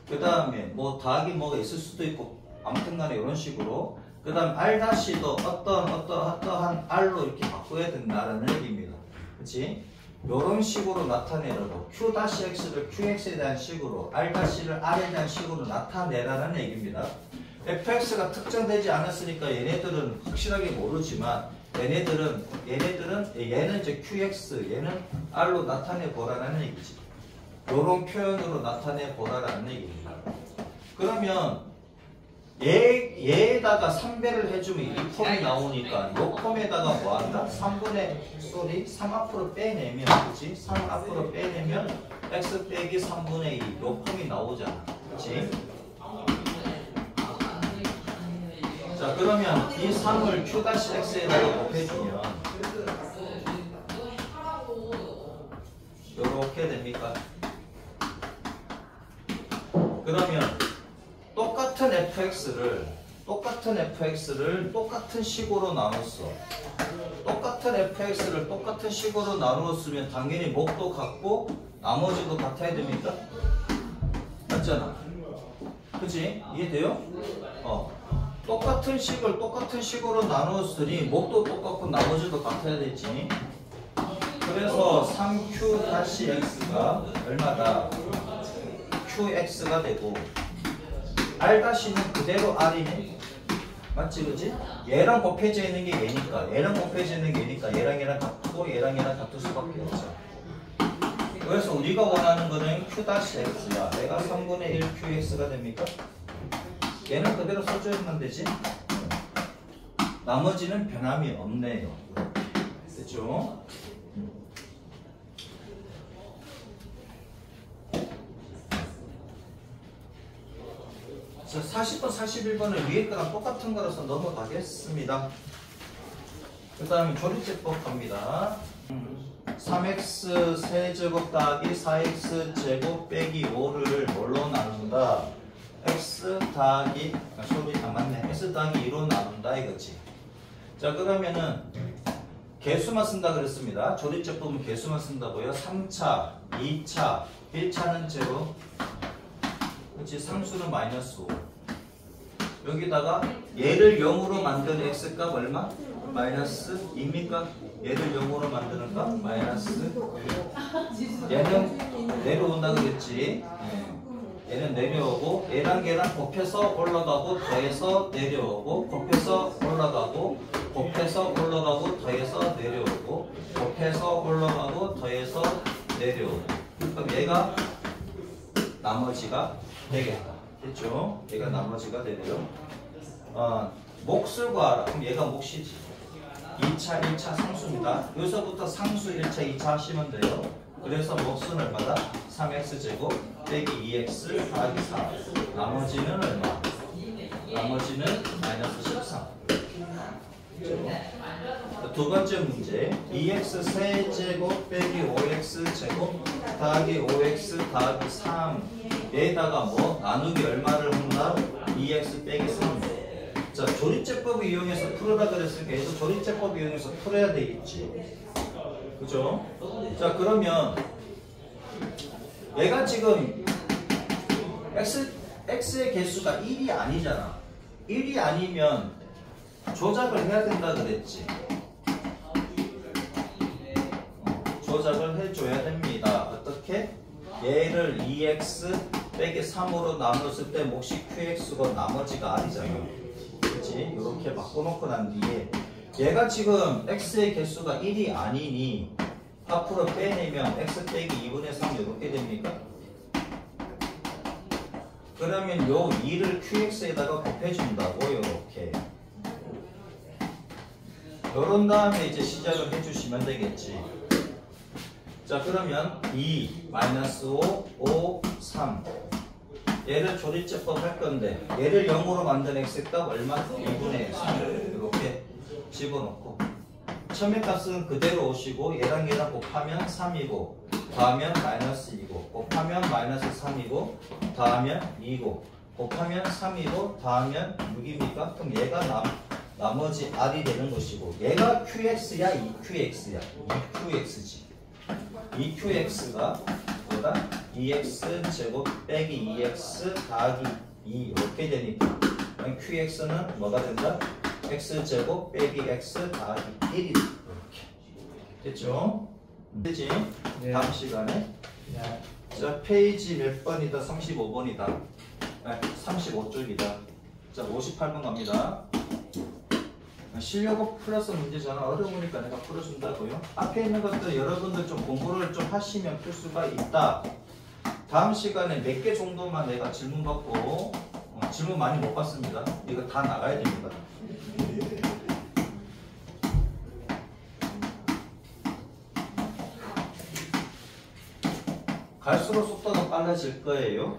그 다음에 뭐 더하기 뭐가 있을 수도 있고 아무튼 간에 이런 식으로 그 다음 r-도 어떠한 r로 이렇게 바꿔야 된다는 얘기입니다. 그렇지? 이런 식으로 나타내라고 q-x를 qx에 대한 식으로 r-를 r에 대한 식으로 나타내라는 얘기입니다. fx가 특정되지 않았으니까 얘네들은 확실하게 모르지만 얘는 이제 qx 얘는 r로 나타내 보라는 얘기지. 요런 표현으로 나타내 보라는 얘기입니다. 그러면 얘에다가 3배를 해주면 이 폼이 나오니까 이 폼에다가 뭐 한다? 3 앞으로 빼내면 그치? 3 앞으로 빼내면 x 빼기 3분의 2 요 폼이 나오잖아. 그치? 자 그러면 이 3을 q-x에다가 곱해주면 요렇게 됩니까? 그러면 똑같은 fx를 똑같은 식으로 나눴어. 똑같은 fx를 똑같은 식으로 나누었으면 당연히 몫도 같고 나머지도 같아야 됩니까? 맞잖아. 그치? 이해돼요? 똑같은 식을 똑같은 식으로 나누었으니 몫도 똑같고 나머지도 같아야 되지. 그래서 3q-x가 얼마다? qx가 되고 r-는 그대로 r이네. 맞지 그지? 얘랑 곱해져 있는 게 얘니까 얘랑 얘랑 같고 얘랑 같을 수밖에 없죠. 그래서 우리가 원하는 거는 q-x야. 얘가 3분의 1 qx가 됩니까? 얘는 그대로 써주면 되지. 나머지는 변함이 없네요. 됐죠? 자, 40번, 41번은 위에 거랑 똑같은 거라서 넘어가겠습니다. 그 다음에 조립제법 갑니다. 3x 세제곱 더하기 4x 제곱 빼기 5를 뭘로 나눈다? x 더하기 x 더하기 2로 나눈다 이거지. 자 그러면은 개수만 쓴다 그랬습니다. 조립제품은 개수만 쓴다고요. 3차, 2차, 1차는 제로. 그렇지. 상수는 마이너스 5. 여기다가 얘를 0으로 만든 x값 얼마? 마이너스 2입니까? 얘를 0으로 만드는 값? 마이너스 6. 얘는 내려온다 그랬지. 얘는 내려오고 얘랑 얘랑 곱해서 올라가고 더해서 내려오고 곱해서 올라가고 곱해서 올라가고 더해서 내려오고 곱해서 올라가고 더해서 내려오고. 그럼 얘가 나머지가 되겠다. 됐죠? 얘가 나머지가 되고요. 몫을 구하라. 그럼 얘가 몫이지. 2차, 1차 상수입니다. 여기서부터 상수 1차, 2차 하시면 돼요. 그래서 몫은 얼마다? 3x제곱 빼기 2x 더하기 4. 나머지는 얼마? 나머지는 마이너스 13. 두 번째 문제. 2x 세제곱 빼기 5x 제곱 더하기 5x 더하기 3. 얘에다가 뭐? 나누기 얼마를 한다? 2x 빼기 3. 자, 조립제법 이용해서 풀어라 그랬으니까 얘도 조립제법 이용해서 풀어야 되겠지. 그죠? 자, 그러면 얘가 지금 x의 개수가 1이 아니잖아. 1이 아니면 조작을 해야 된다 그랬지. 조작을 해줘야 됩니다. 어떻게? 얘를 2x 빼기 3으로 나눴을 때 몫이 qx고 나머지가 r이잖아. 그치? 이렇게 바꿔놓고 난 뒤에 얘가 지금 x의 개수가 1이 아니니 앞으로 빼내면 x 빼기 2분의 3 이렇게 됩니까? 그러면 요 2를 qx에다가 곱해준다고 이렇게. 요런 다음에 이제 시작을 해주시면 되겠지. 자, 그러면 2, 마이너스 5, 5, 3. 얘를 조립제법 할 건데 얘를 0으로 만든 x값 얼마? 2분의 3. 이렇게 집어넣고 처음값은 그대로 오시고 얘랑 얘랑 곱하면 3이고 더하면 마이너스 2고 곱하면 마이너스 3이고 더하면 2고 곱하면 3이고 더하면 6입니까? 그럼 얘가 나머지 r이 되는 것이고 얘가 qx야 2qx야 2qx지. 2qx가 뭐다? 2x 제곱 빼기 2x 더하기 2 이렇게 되니까 qx는 뭐가 된다? x 제곱 빼기 x 더하기 1이 이렇게 됐죠? 되지? 네. 다음 시간에 네. 자, 페이지 몇 번이다? 35번이다. 35쪽이다. 자, 58번 갑니다. 실력업 플러스 문제잖아. 어려우니까 내가 풀어준다고요. 앞에 있는 것들 여러분들 좀 공부를 좀 하시면 풀 수가 있다. 다음 시간에 몇 개 정도만 내가 질문 받고 질문 많이 못 받습니다. 이거 다 나가야 됩니다. 갈수록 속도가 빨라질 거예요.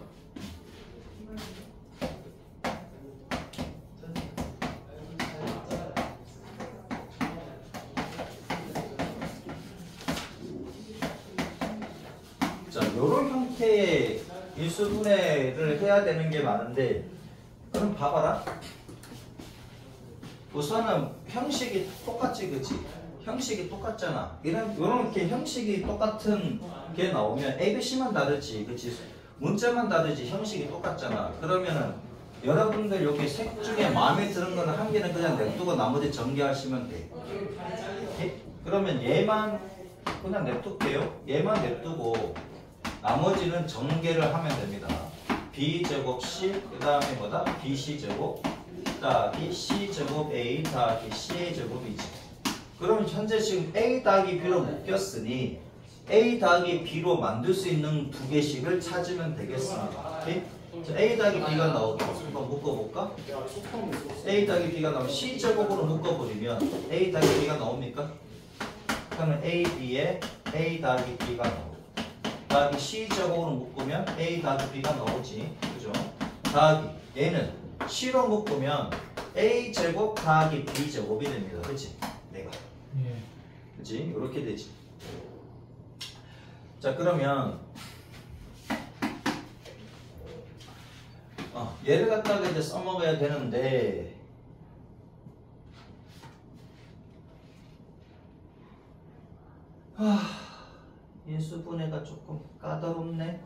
자, 요런 형태의 인수분해를 해야 되는 게 많은데, 그럼 봐봐라. 우선은 형식이 똑같지, 그치? 형식이 똑같잖아. 요렇게 형식이 똑같은 게 나오면 ABC만 다르지, 그치? 문자만 다르지, 형식이 똑같잖아. 그러면은 여러분들 여기 색 중에 마음에 드는 거는 한 개는 그냥 냅두고 나머지 전개하시면 돼. 오케이? 그러면 얘만 그냥 냅둘게요. 얘만 냅두고 나머지는 전개를 하면 됩니다. B제곱 C, 그 다음에 뭐다? BC제곱 더하기 C제곱 A 더하기 C의 제곱이지. 그럼 현재 지금 A 더하기 B로 묶였으니 A 더하기 B로 만들 수 있는 두 개씩을 찾으면 되겠습니다. 오케이? 자, A 더하기 B가 나오고 한번 묶어볼까? A 더하기 B가 나오면 C제곱으로 묶어버리면 A 더하기 B가 나옵니까? 그러면 A, B에 A 더하기 B가 나오고 더하기 C제곱으로 묶으면 A 더하기 B가 나오지. 그죠? 더하기 얘는 C로 묶으면 A제곱 더하기 B제곱이 됩니다. 그치? 내가. 예. 그치? 이렇게 되지. 자, 그러면 얘를 갖다가 이제 써먹어야 되는데 인수분해가 조금 까다롭네.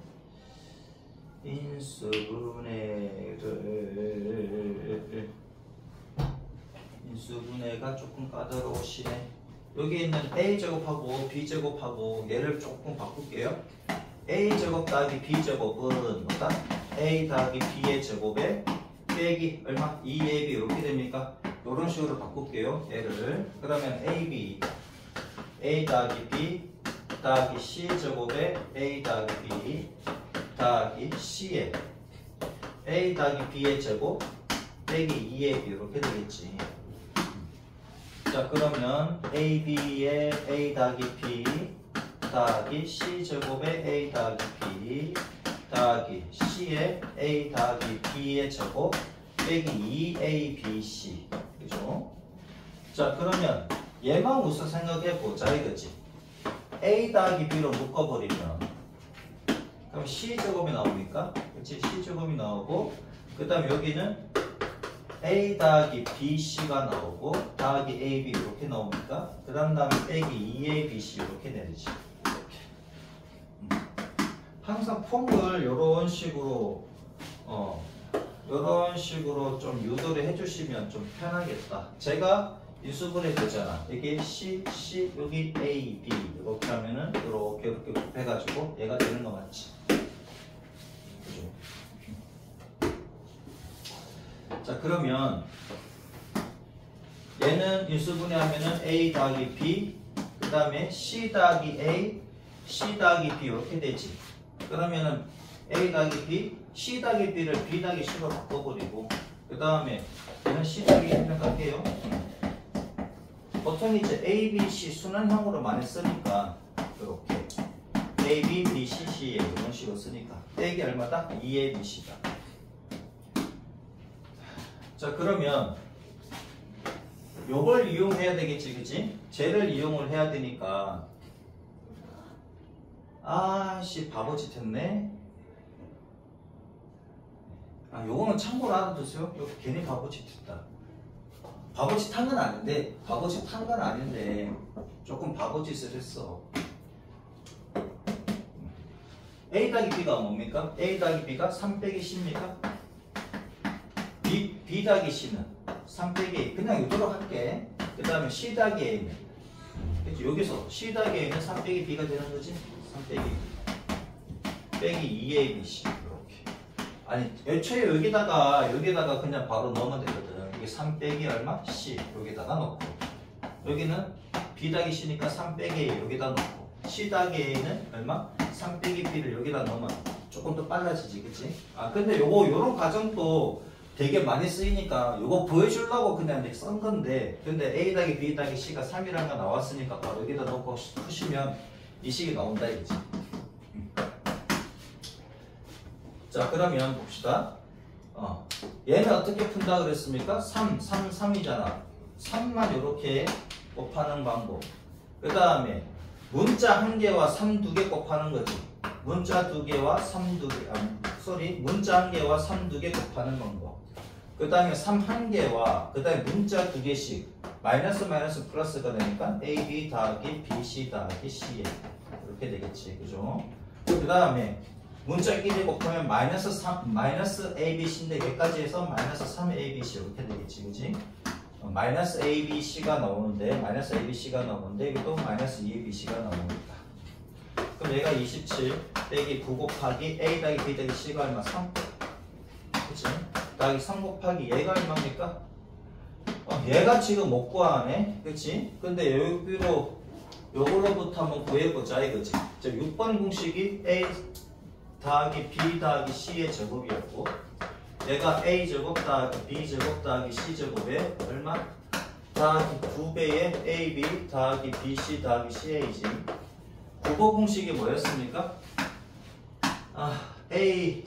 인수분해가 조금 까다로우시네. 여기 있는 a제곱하고 b제곱하고 얘를 조금 바꿀게요. a제곱 더하기 b제곱은 뭐다? a 더하기 b의 제곱에 빼기 얼마? 2ab 이렇게 됩니까? 이런 식으로 바꿀게요. 얘를. 그러면 ab a 더하기 b 더하기 c 제곱에 a 더하기 b 더하기 c에 a 더하기 b의 제곱 빼기 2ab 이렇게 되겠지. 자, 그러면 ab에 a 더하기 b 더하기 c 제곱에 a 더하기 b 더하기 c에 a 더하기 b의 제곱 빼기 2abc. 그죠? 자, 그러면 얘만 우선 생각해보자 이거지. a 더하기 b로 묶어버리면 그럼 c제곱이 나옵니까? 그치? c제곱이 나오고 그 다음에 여기는 a 더하기 bc가 나오고 더하기 ab 이렇게 나옵니까? 그 다음에 빼기 2abc 이렇게 내리지. 이렇게. 항상 폼을 이런 식으로 이런 식으로 좀 유도를 해주시면 좀 편하겠다. 제가 인수분해 되잖아. 여기 C, 여기 A, B 이렇게 하면은 이렇게 곱해가지고 얘가 되는 거 맞지? 그죠? 자, 그러면 얘는 인수분해 하면은 A 더하기 B 그 다음에 C 더하기 A, C 더하기 B 이렇게 되지. 그러면은 A 더하기 B, C 더하기 B를 B 더하기 C로 바꿔버리고 그 다음에 얘는 C 더하기 B를 갈게요. 보통 이제 A, B, C 순환형으로 많이 쓰니까 이렇게 A, B, B, C, C 이런 식으로 쓰니까 빼기 얼마다? 2A, B, C다. 자, 그러면 요걸 이용해야 되겠지, 그치? 쟤를 이용을 해야 되니까 아씨 바보짓 했네. 아, 요거는 참고로 알아두세요. 요거 괜히 바보짓 했다. 바보짓 한 건 아닌데, 조금 바보짓을 했어. A 더하기 B가 뭡니까? A 더하기 B가 3 빼기 C입니까? B 더하기 C는 3 빼기 A. 그냥 이대로 할게. 그 다음에 C 더하기 A는 그치? 여기서 C 더하기 A는 3 빼기 B가 되는 거지? 3 빼기 빼기 2A, B, C 이렇게. 아니 애초에 여기다가 그냥 바로 넣으면 되거든. 여기 3 빼기 얼마? C 여기다가 넣고 여기는 B 더하기 C니까 3 빼기 A 여기다 넣고 C 더하기 A는 얼마? 3 빼기 B를 여기다 넣으면 조금 더 빨라지지, 그치? 아, 근데 요런 과정도 되게 많이 쓰이니까 요거 보여주려고 그냥 이렇게 쓴 건데, 근데 A 더하기 B 더하기 C가 3이라는 거 나왔으니까 바로 여기다 넣고 푸시면 이 식이 나온다 이거지. 자, 그러면 봅시다. 얘는 어떻게 푼다 그랬습니까? 3이잖아. 3만 이렇게 곱하는 방법. 그 다음에 문자 1개와 3 2개 곱하는 거지. 문자 2개와 3 2개, 문자 1개와 3 2개 곱하는 방법. 그 다음에 3 1개와 그 다음에 문자 2개씩 마이너스 플러스가 되니까 AB 더하기 BC 더하기 CA 이렇게 되겠지, 그죠? 그 다음에 문자끼리 곱하면 마이너스 ABC인데 여기까지 해서 마이너스 3ABC 이렇게 되겠지, 그지? 마이너스 ABC가 나오는데 여기도 마이너스 2ABC가 나옵니다. 그럼 얘가 27 빼기 9 곱하기 A 더하기 B 더하기 C가 얼마? 3. 그치? 더하기 3 곱하기 얘가 얼마입니까? 얘가 지금 못 구하네, 그치? 근데 요걸로부터 한번 구해보자 이거지. 자, 6번 공식이 A 더하기 B 더하기 C의 제곱이었고 얘가 A 제곱 더하기 B 제곱 더하기 C 제곱에 얼마? 더하기 2배의 AB 더하기 BC 더하기 CA지. 국어 공식이 뭐였습니까? A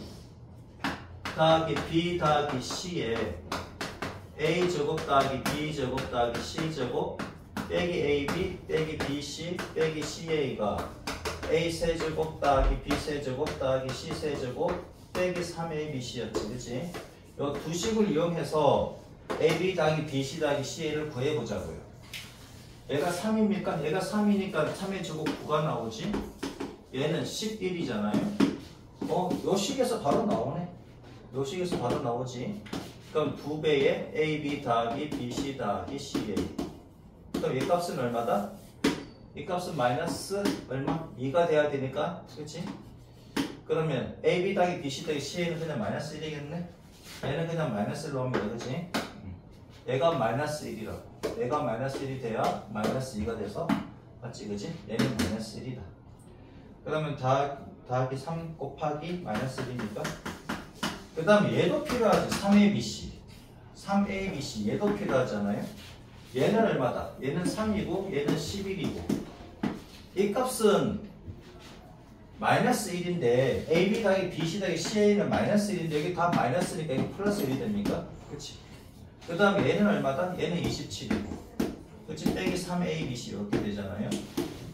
더하기 B 더하기 C에 A 제곱 더하기 B 제곱 더하기 C 제곱 빼기 AB 빼기 BC 빼기 CA가 A 세제곱 더하기 B 세제곱 더하기 C 세제곱 빼기 3ABC였지, 그치? 요 두 식을 이용해서 AB 더하기 BC 더하기 CA를 구해보자고요. 얘가 3입니까? 얘가 3이니까 3의 제곱 9가 나오지. 얘는 11이잖아요. 요 식에서 바로 나오네. 요 식에서 바로 나오지. 그럼 2배의 AB 더하기 BC 더하기 CA. 그럼 이 값은 얼마다? 이 값은 마이너스 얼마? 2가 돼야 되니까, 그렇지? 그러면 AB 더하기 BC 더하기 CA는 그냥 마이너스 1이겠네? 얘는 그냥 마이너스 1로 옵니다, 그렇지? 얘가 마이너스 1이라고. 얘가 마이너스 1이 돼야 마이너스 2가 돼서 맞지, 그렇지? 얘는 마이너스 1이다. 그러면 더하기 3 곱하기 마이너스 1이니까 그 다음에 얘도 필요하지. 3ABC 3ABC 얘도 필요하잖아요. 얘는 얼마다? 얘는 3이고 얘는 11이고 이 값은 마이너스 1인데 AB 더하기 BC 더하기 CA는 마이너스 1인데 여기 다 마이너스니까 여기 플러스 1이 됩니까? 그치? 그 다음에 얘는 얼마다? 얘는 27이고 그치? 빼기 3ABC 이렇게 되잖아요.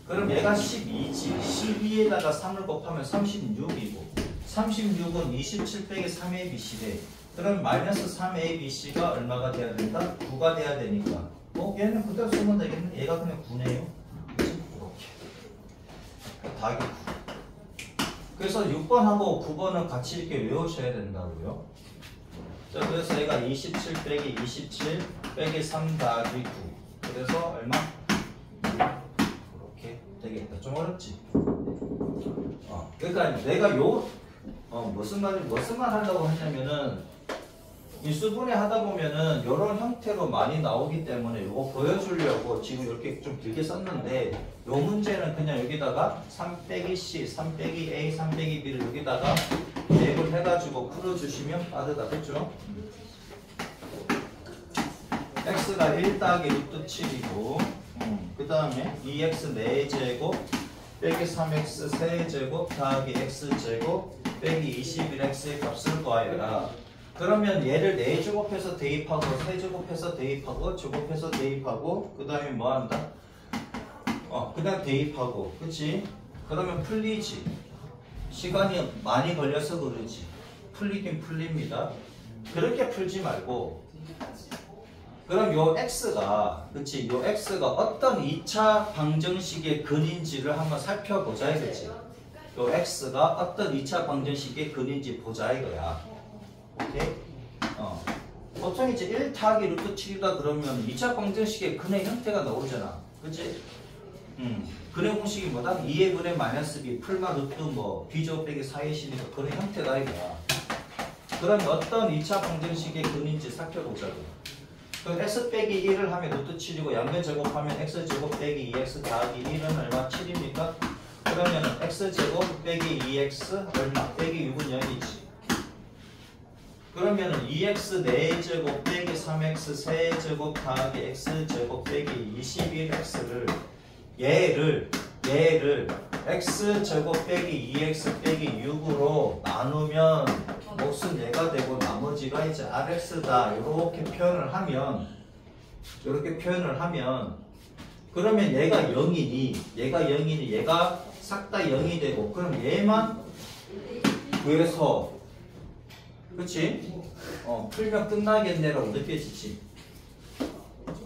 그럼 얘가 12지. 12에다가 3을 곱하면 36이고 36은 27 빼기 3ABC래. 그럼 마이너스 3ABC가 얼마가 돼야 된다? 9가 돼야 되니까 얘는 그대로 쓰면 되겠네. 얘가 그냥 9네요. 그치? 이렇게 답이 9. 그래서 6번하고 9번은 같이 이렇게 외우셔야 된다고요. 자, 그래서 얘가 27 빼기 27 빼기 3 더하기 9. 그래서 얼마? 되겠다. 좀 어렵지? 그러니까 내가 무슨 말 하려고 하냐면은 인수분해 하다 보면은 이런 형태로 많이 나오기 때문에 이거 보여주려고 지금 이렇게 좀 길게 썼는데 이 문제는 그냥 여기다가 3 빼기 C, 3 빼기 A, 3 빼기 B를 여기다가 대입을 해가지고 풀어주시면 빠르다겠죠? X가 1 더하기 루트 7이고 그 다음에 2x 4제곱 빼기 3x 3제곱 더하기 x제곱 빼기 21x의 값을 구하여라. 그러면 얘를 4제곱해서 대입하고 3제곱해서 대입하고 제곱해서 대입하고 그 다음에 뭐 한다? 그냥 대입하고 그치? 그러면 풀리지. 시간이 많이 걸려서 그러지. 풀리긴 풀립니다. 그렇게 풀지 말고 그럼 요 x가 그치? 요 x가 어떤 2차 방정식의 근인지를 한번 살펴보자 이거지. 요 x가 어떤 2차 방정식의 근인지 보자 이거야. 오케이? 보통 이제 1 더하기 루트 7이다 그러면 2차 방정식의 근의 형태가 나오잖아. 그치? 근의 공식이 뭐다? 2의 근의 마이너스 b 풀마 루트 뭐 b제곱 빼기 4의 신이니까 근의 형태가 이거야. 그럼 어떤 2차 방정식의 근인지 살펴보자고. 그럼 x 빼기 1을 하면 루트 7이고 양변 제곱하면 x제곱 빼기 2x 더하기 1은 얼마? 7입니까? 그러면 x제곱 빼기 2x 얼마? 빼기 6은 0이지. 그러면 2x 4제곱 빼기 3x 3제곱 더하기 x제곱 빼기 21x를 얘를 x제곱 빼기 2x 빼기 6으로 나누면 몫은 얘가 되고 나머지가 이제 rx다 이렇게 표현을 하면 그러면 얘가 0이니 얘가 싹 다 0이 되고 그럼 얘만 구해서 그치? 풀면 끝나겠네라고 느껴지지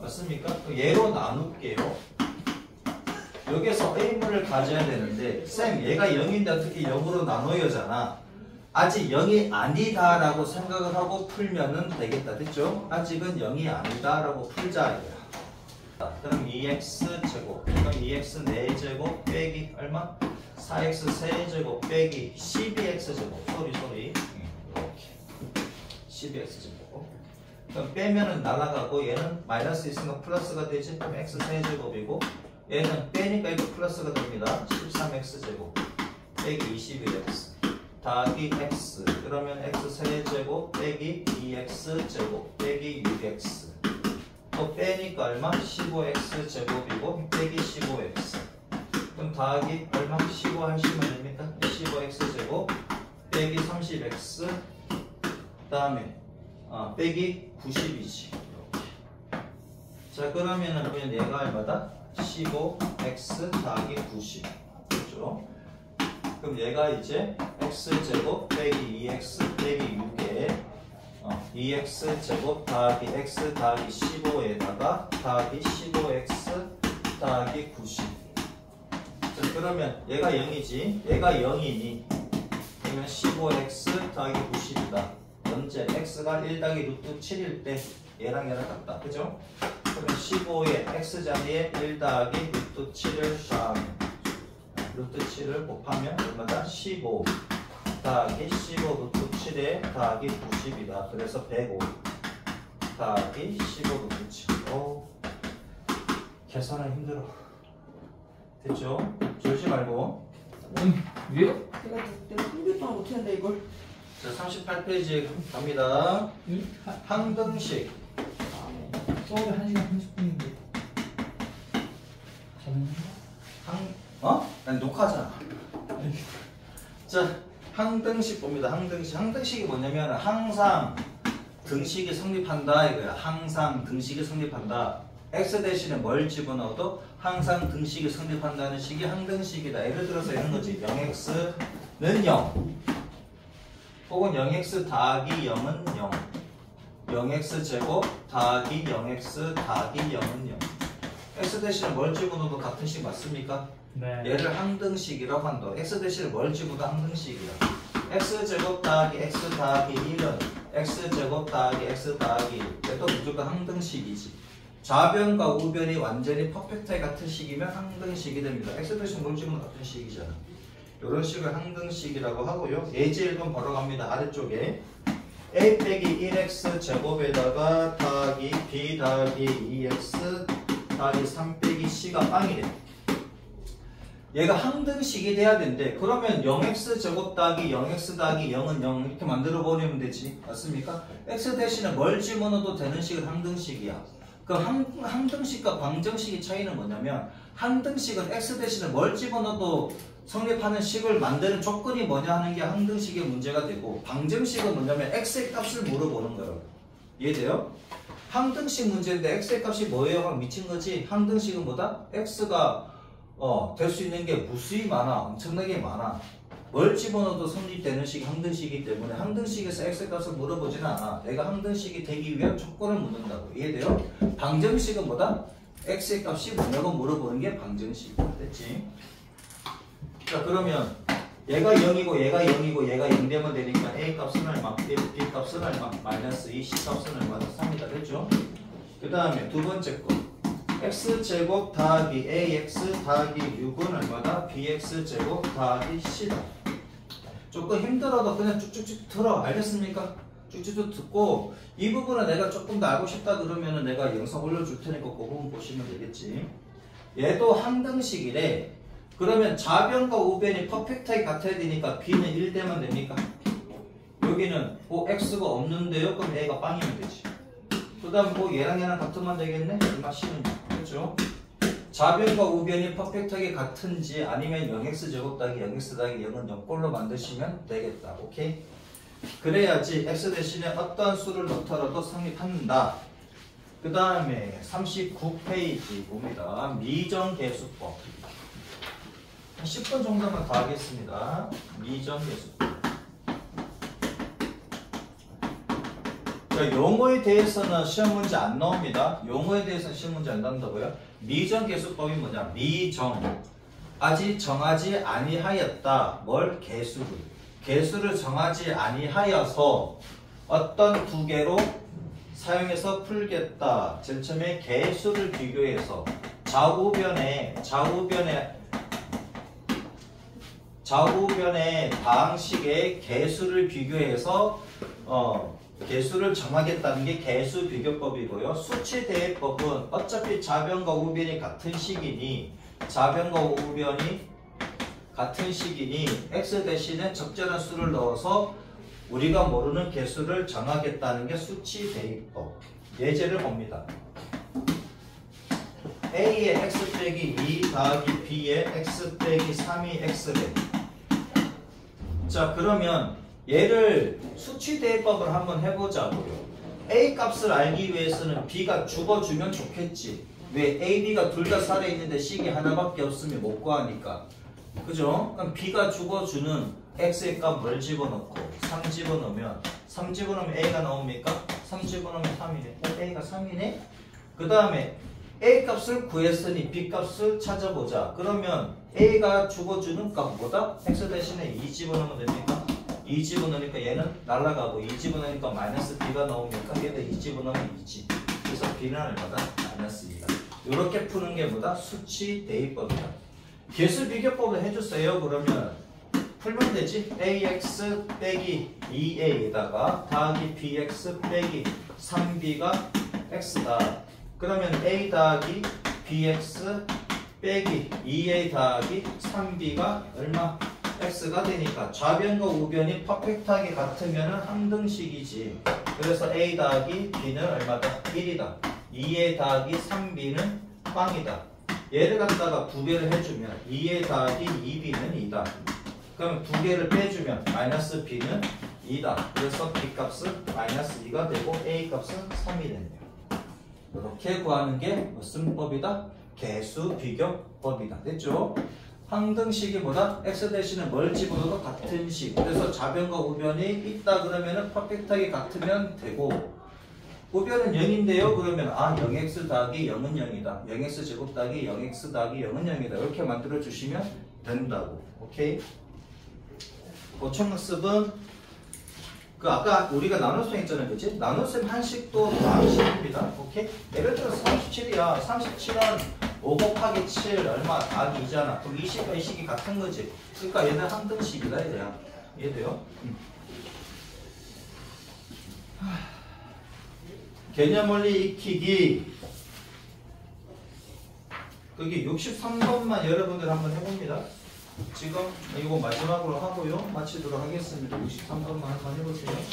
맞습니까? 얘로 나눌게요. 여기서 A물을 가져야 되는데 쌤 얘가 0인데 어떻게 0으로 나눠야잖아. 아직 0이 아니다 라고 생각을 하고 풀면은 되겠다. 됐죠? 아직은 0이 아니다 라고 풀자 이거야. 그럼 2x제곱 그럼 2x 4제곱 빼기 얼마? 4x 3제곱 빼기 12x제곱 소리 이렇게 12x제곱 그럼 빼면은 날아가고 얘는 마이너스 있으니까 플러스가 되지. 그럼 x 3제곱이고 얘는 빼니까 이거 플러스가 됩니다. 13x제곱 빼기 21x 더하기 x 그러면 x 세제곱 빼기 2x제곱 빼기 6x 또 빼니까 얼마? 15x제곱이고 빼기 15x 그럼 더하기 얼마? 15 하시면 됩니까? 15x제곱 빼기 30x 그 다음에 빼기 90이지. 자 그러면은 그냥 얘가 얼마다? 15x 더하기 90 그렇죠? 그럼 얘가 이제 x제곱 빼기 2x 빼기 6에 2x제곱 더하기 x 더하기 15에다가 더하기 15x 더하기 90. 자, 그러면 얘가 0이지. 얘가 0이니 그러면 15x 더하기 90이다. 언제 x가 1 더하기 루트 7일 때 얘랑 얘랑 같다. 그죠? 그러면 15의 x자리에 1 더하기 루트 7을 샤하면 루트 7을 곱하면 얼마다? 15 더하기 15 루트 7에 더하기 90이다. 그래서 105 더하기 15 루트 7. 오, 계산은 힘들어. 됐죠? 졸지 말고. 왜요? 내가 컴퓨터 동안 못했는데 이걸. 자, 38페이지 갑니다. 항등식. 수업이 1시간 30분인데 난 녹화하잖아. 자, 항등식 봅니다. 항등식. 항등식이 뭐냐면 항상 등식이 성립한다 이거야. 항상 등식이 성립한다. x 대신에 뭘 집어넣어도 항상 등식이 성립한다는 식이 항등식이다. 예를 들어서 이런 거지. 0x는 0 혹은 0x 더하기 0은 0 0x 제곱 더하기 0x 더하기 0은 0 x 대신에 뭘 집어넣어도 같은 식 맞습니까? 네. 얘를 항등식이라고 한다. x 대신에 뭘 집어도 항등식이야. x 제곱 더하기 x 더하기 1은 x 제곱 더하기 x 더하기 1. 얘도 무조건 항등식이지. 좌변과 우변이 완전히 퍼펙트에 같은 식이면 항등식이 됩니다. x 대신 뭘 집어도 같은 식이잖아. 이런 식을 항등식이라고 하고요. 예제 1번 바로 갑니다. 아래쪽에 a 빼기 1x 제곱에다가 더하기 b 더하기 2x 더하기 3 빼기 c가 빵이래. 얘가 항등식이 돼야 되는데 그러면 0x 제곱 더하기 0x 더하기 0은 0 이렇게 만들어 버리면 되지. 맞습니까? x 대신에 뭘 집어넣어도 되는 식은 항등식이야. 그럼 항등식과 방정식의 차이는 뭐냐면 항등식은 x 대신에 뭘 집어넣어도 성립하는 식을 만드는 조건이 뭐냐 하는 게 항등식의 문제가 되고 방정식은 뭐냐면 x의 값을 물어보는 거예요. 이해돼요? 항등식 문제인데 x의 값이 뭐예요? 하고 미친 거지. 항등식은 뭐다? x가 될 수 있는 게 무수히 많아. 엄청나게 많아. 뭘 집어넣어도 성립되는 식이 항등식이기 때문에 항등식에서 x의 값을 물어보지는 않아. 내가 항등식이 되기 위한 조건을 묻는다고. 이해돼요? 방정식은 뭐다? x의 값이 뭐냐고 물어보는 게 방정식이야. 됐지? 자, 그러면 얘가 0이고 얘가 0이고 얘가 0 되면 되니까 a 값은 얼마? b 값은 얼마? 마이너스 2, c 값은 얼마? 3이다. 됐죠? 그 다음에 두 번째 거 x제곱 더하기 ax 더하기 6은 얼마다? bx제곱 더하기 c다. 조금 힘들어도 그냥 쭉쭉쭉 들어. 알겠습니까? 쭉쭉쭉 듣고 이 부분은 내가 조금 더 알고 싶다 그러면은 내가 영상 올려줄 테니까 그 부분 보시면 되겠지. 얘도 항등식이래. 그러면 좌변과 우변이 퍼펙트하게 같아야 되니까 b는 1 되면 됩니까? 여기는 x가 없는데요? 그럼 a가 빵이면 되지. 그 다음 얘랑 얘랑 같으면 되겠네? 얼마 c는 그렇죠? 좌변과 우변이 퍼펙트하게 같은지 아니면 0x 제곱 더하기 0x 더하기 0은 0꼴로 만드시면 되겠다. 오케이? 그래야지 x 대신에 어떤 수를 넣더라도 성립한다. 그 다음에 39페이지 봅니다. 미정계수법. 10분 정도만 더 하겠습니다. 미정계수법. 자, 용어에 대해서는 시험 문제 안 나옵니다. 용어에 대해서는 시험 문제 안 나온다고요? 미정계수법이 뭐냐? 미정. 아직 정하지 아니하였다. 뭘? 계수를. 계수를 정하지 아니하여서 어떤 두 개로 사용해서 풀겠다. 제일 처음에 계수를 비교해서 좌우변의 방식의 계수를 비교해서 계수를 정하겠다는 게 계수 비교법이고요. 수치 대입법은 어차피 좌변과 우변이 같은 식이니 x 대신에 적절한 수를 넣어서 우리가 모르는 계수를 정하겠다는 게 수치 대입법. 예제를 봅니다. a의 x 빼기 2 더하기 b의 x 빼기 3이 x래. 자, 그러면 얘를 수치 대입법을 한번 해보자고요. a 값을 알기 위해서는 b가 죽어주면 좋겠지. 왜? a, b가 둘 다 살아있는데 식이 하나밖에 없으면 못 구하니까. 그죠? 그럼 b가 죽어주는 x의 값 뭘 집어넣고 3 집어넣으면 a가 나옵니까? 3 집어넣으면 3이네. a가 3이네? 그 다음에 A 값을 구했으니 B 값을 찾아보자. 그러면 A가 주어주는 값보다 x 대신에 2 집어넣으면 됩니까? 2 집어넣으니까 얘는 날아가고 2 집어넣으니까 마이너스 B가 나오니까 얘도 2 집어넣으면 2지. 그래서 B는 얼마다? 마이너스 2다. 이렇게 푸는 게 뭐다? 수치 대입법이다. 개수 비교법을 해줬어요. 그러면 풀면 되지? AX 빼기 2A에다가 더하기 BX 빼기 3B가 X다. 그러면 A 더하기 BX 빼기 2A 더하기 3B가 얼마? X가 되니까 좌변과 우변이 퍼펙트하게 같으면 함등식이지. 그래서 A 더하기 B는 얼마다? 1이다. 2A 더하기 3B는 빵이다. 얘를 갖다가 두 개를 해주면 2A 더하기 2B는 2다. 그럼 두 개를 빼주면 마이너스 B는 2다. 그래서 B 값은 마이너스 2가 되고 A 값은 3이 된대요. 이렇게 구하는 게 무슨 법이다? 개수 비교법이다. 됐죠? 항등식이 뭐다? x 대신에 뭘 집어넣어도 같은 식. 그래서 좌변과 우변이 있다 그러면은 퍼펙트하게 같으면 되고, 우변은 0인데요. 그러면 0x 더하기 0은 0이다. 0x 제곱 더하기 0x 더하기 0은 0이다. 이렇게 만들어 주시면 된다고. 오케이? 고청학습은 아까 우리가 나눗셈 했잖아요. 그치? 나눗셈 한식도 한식입니다. 오케이? 예를 들어 37이야. 37은 5 곱하기 7 얼마? 더하기 2잖아. 그럼 이 식과 이 식이 같은 거지. 그러니까 얘는 항등식이다. 얘야. 이해돼요? 개념 원리 익히기. 거기 63번만 여러분들 한번 해봅니다. 지금 이거 마지막으로 하고요. 마치도록 하겠습니다. 63번만 한번 해보세요.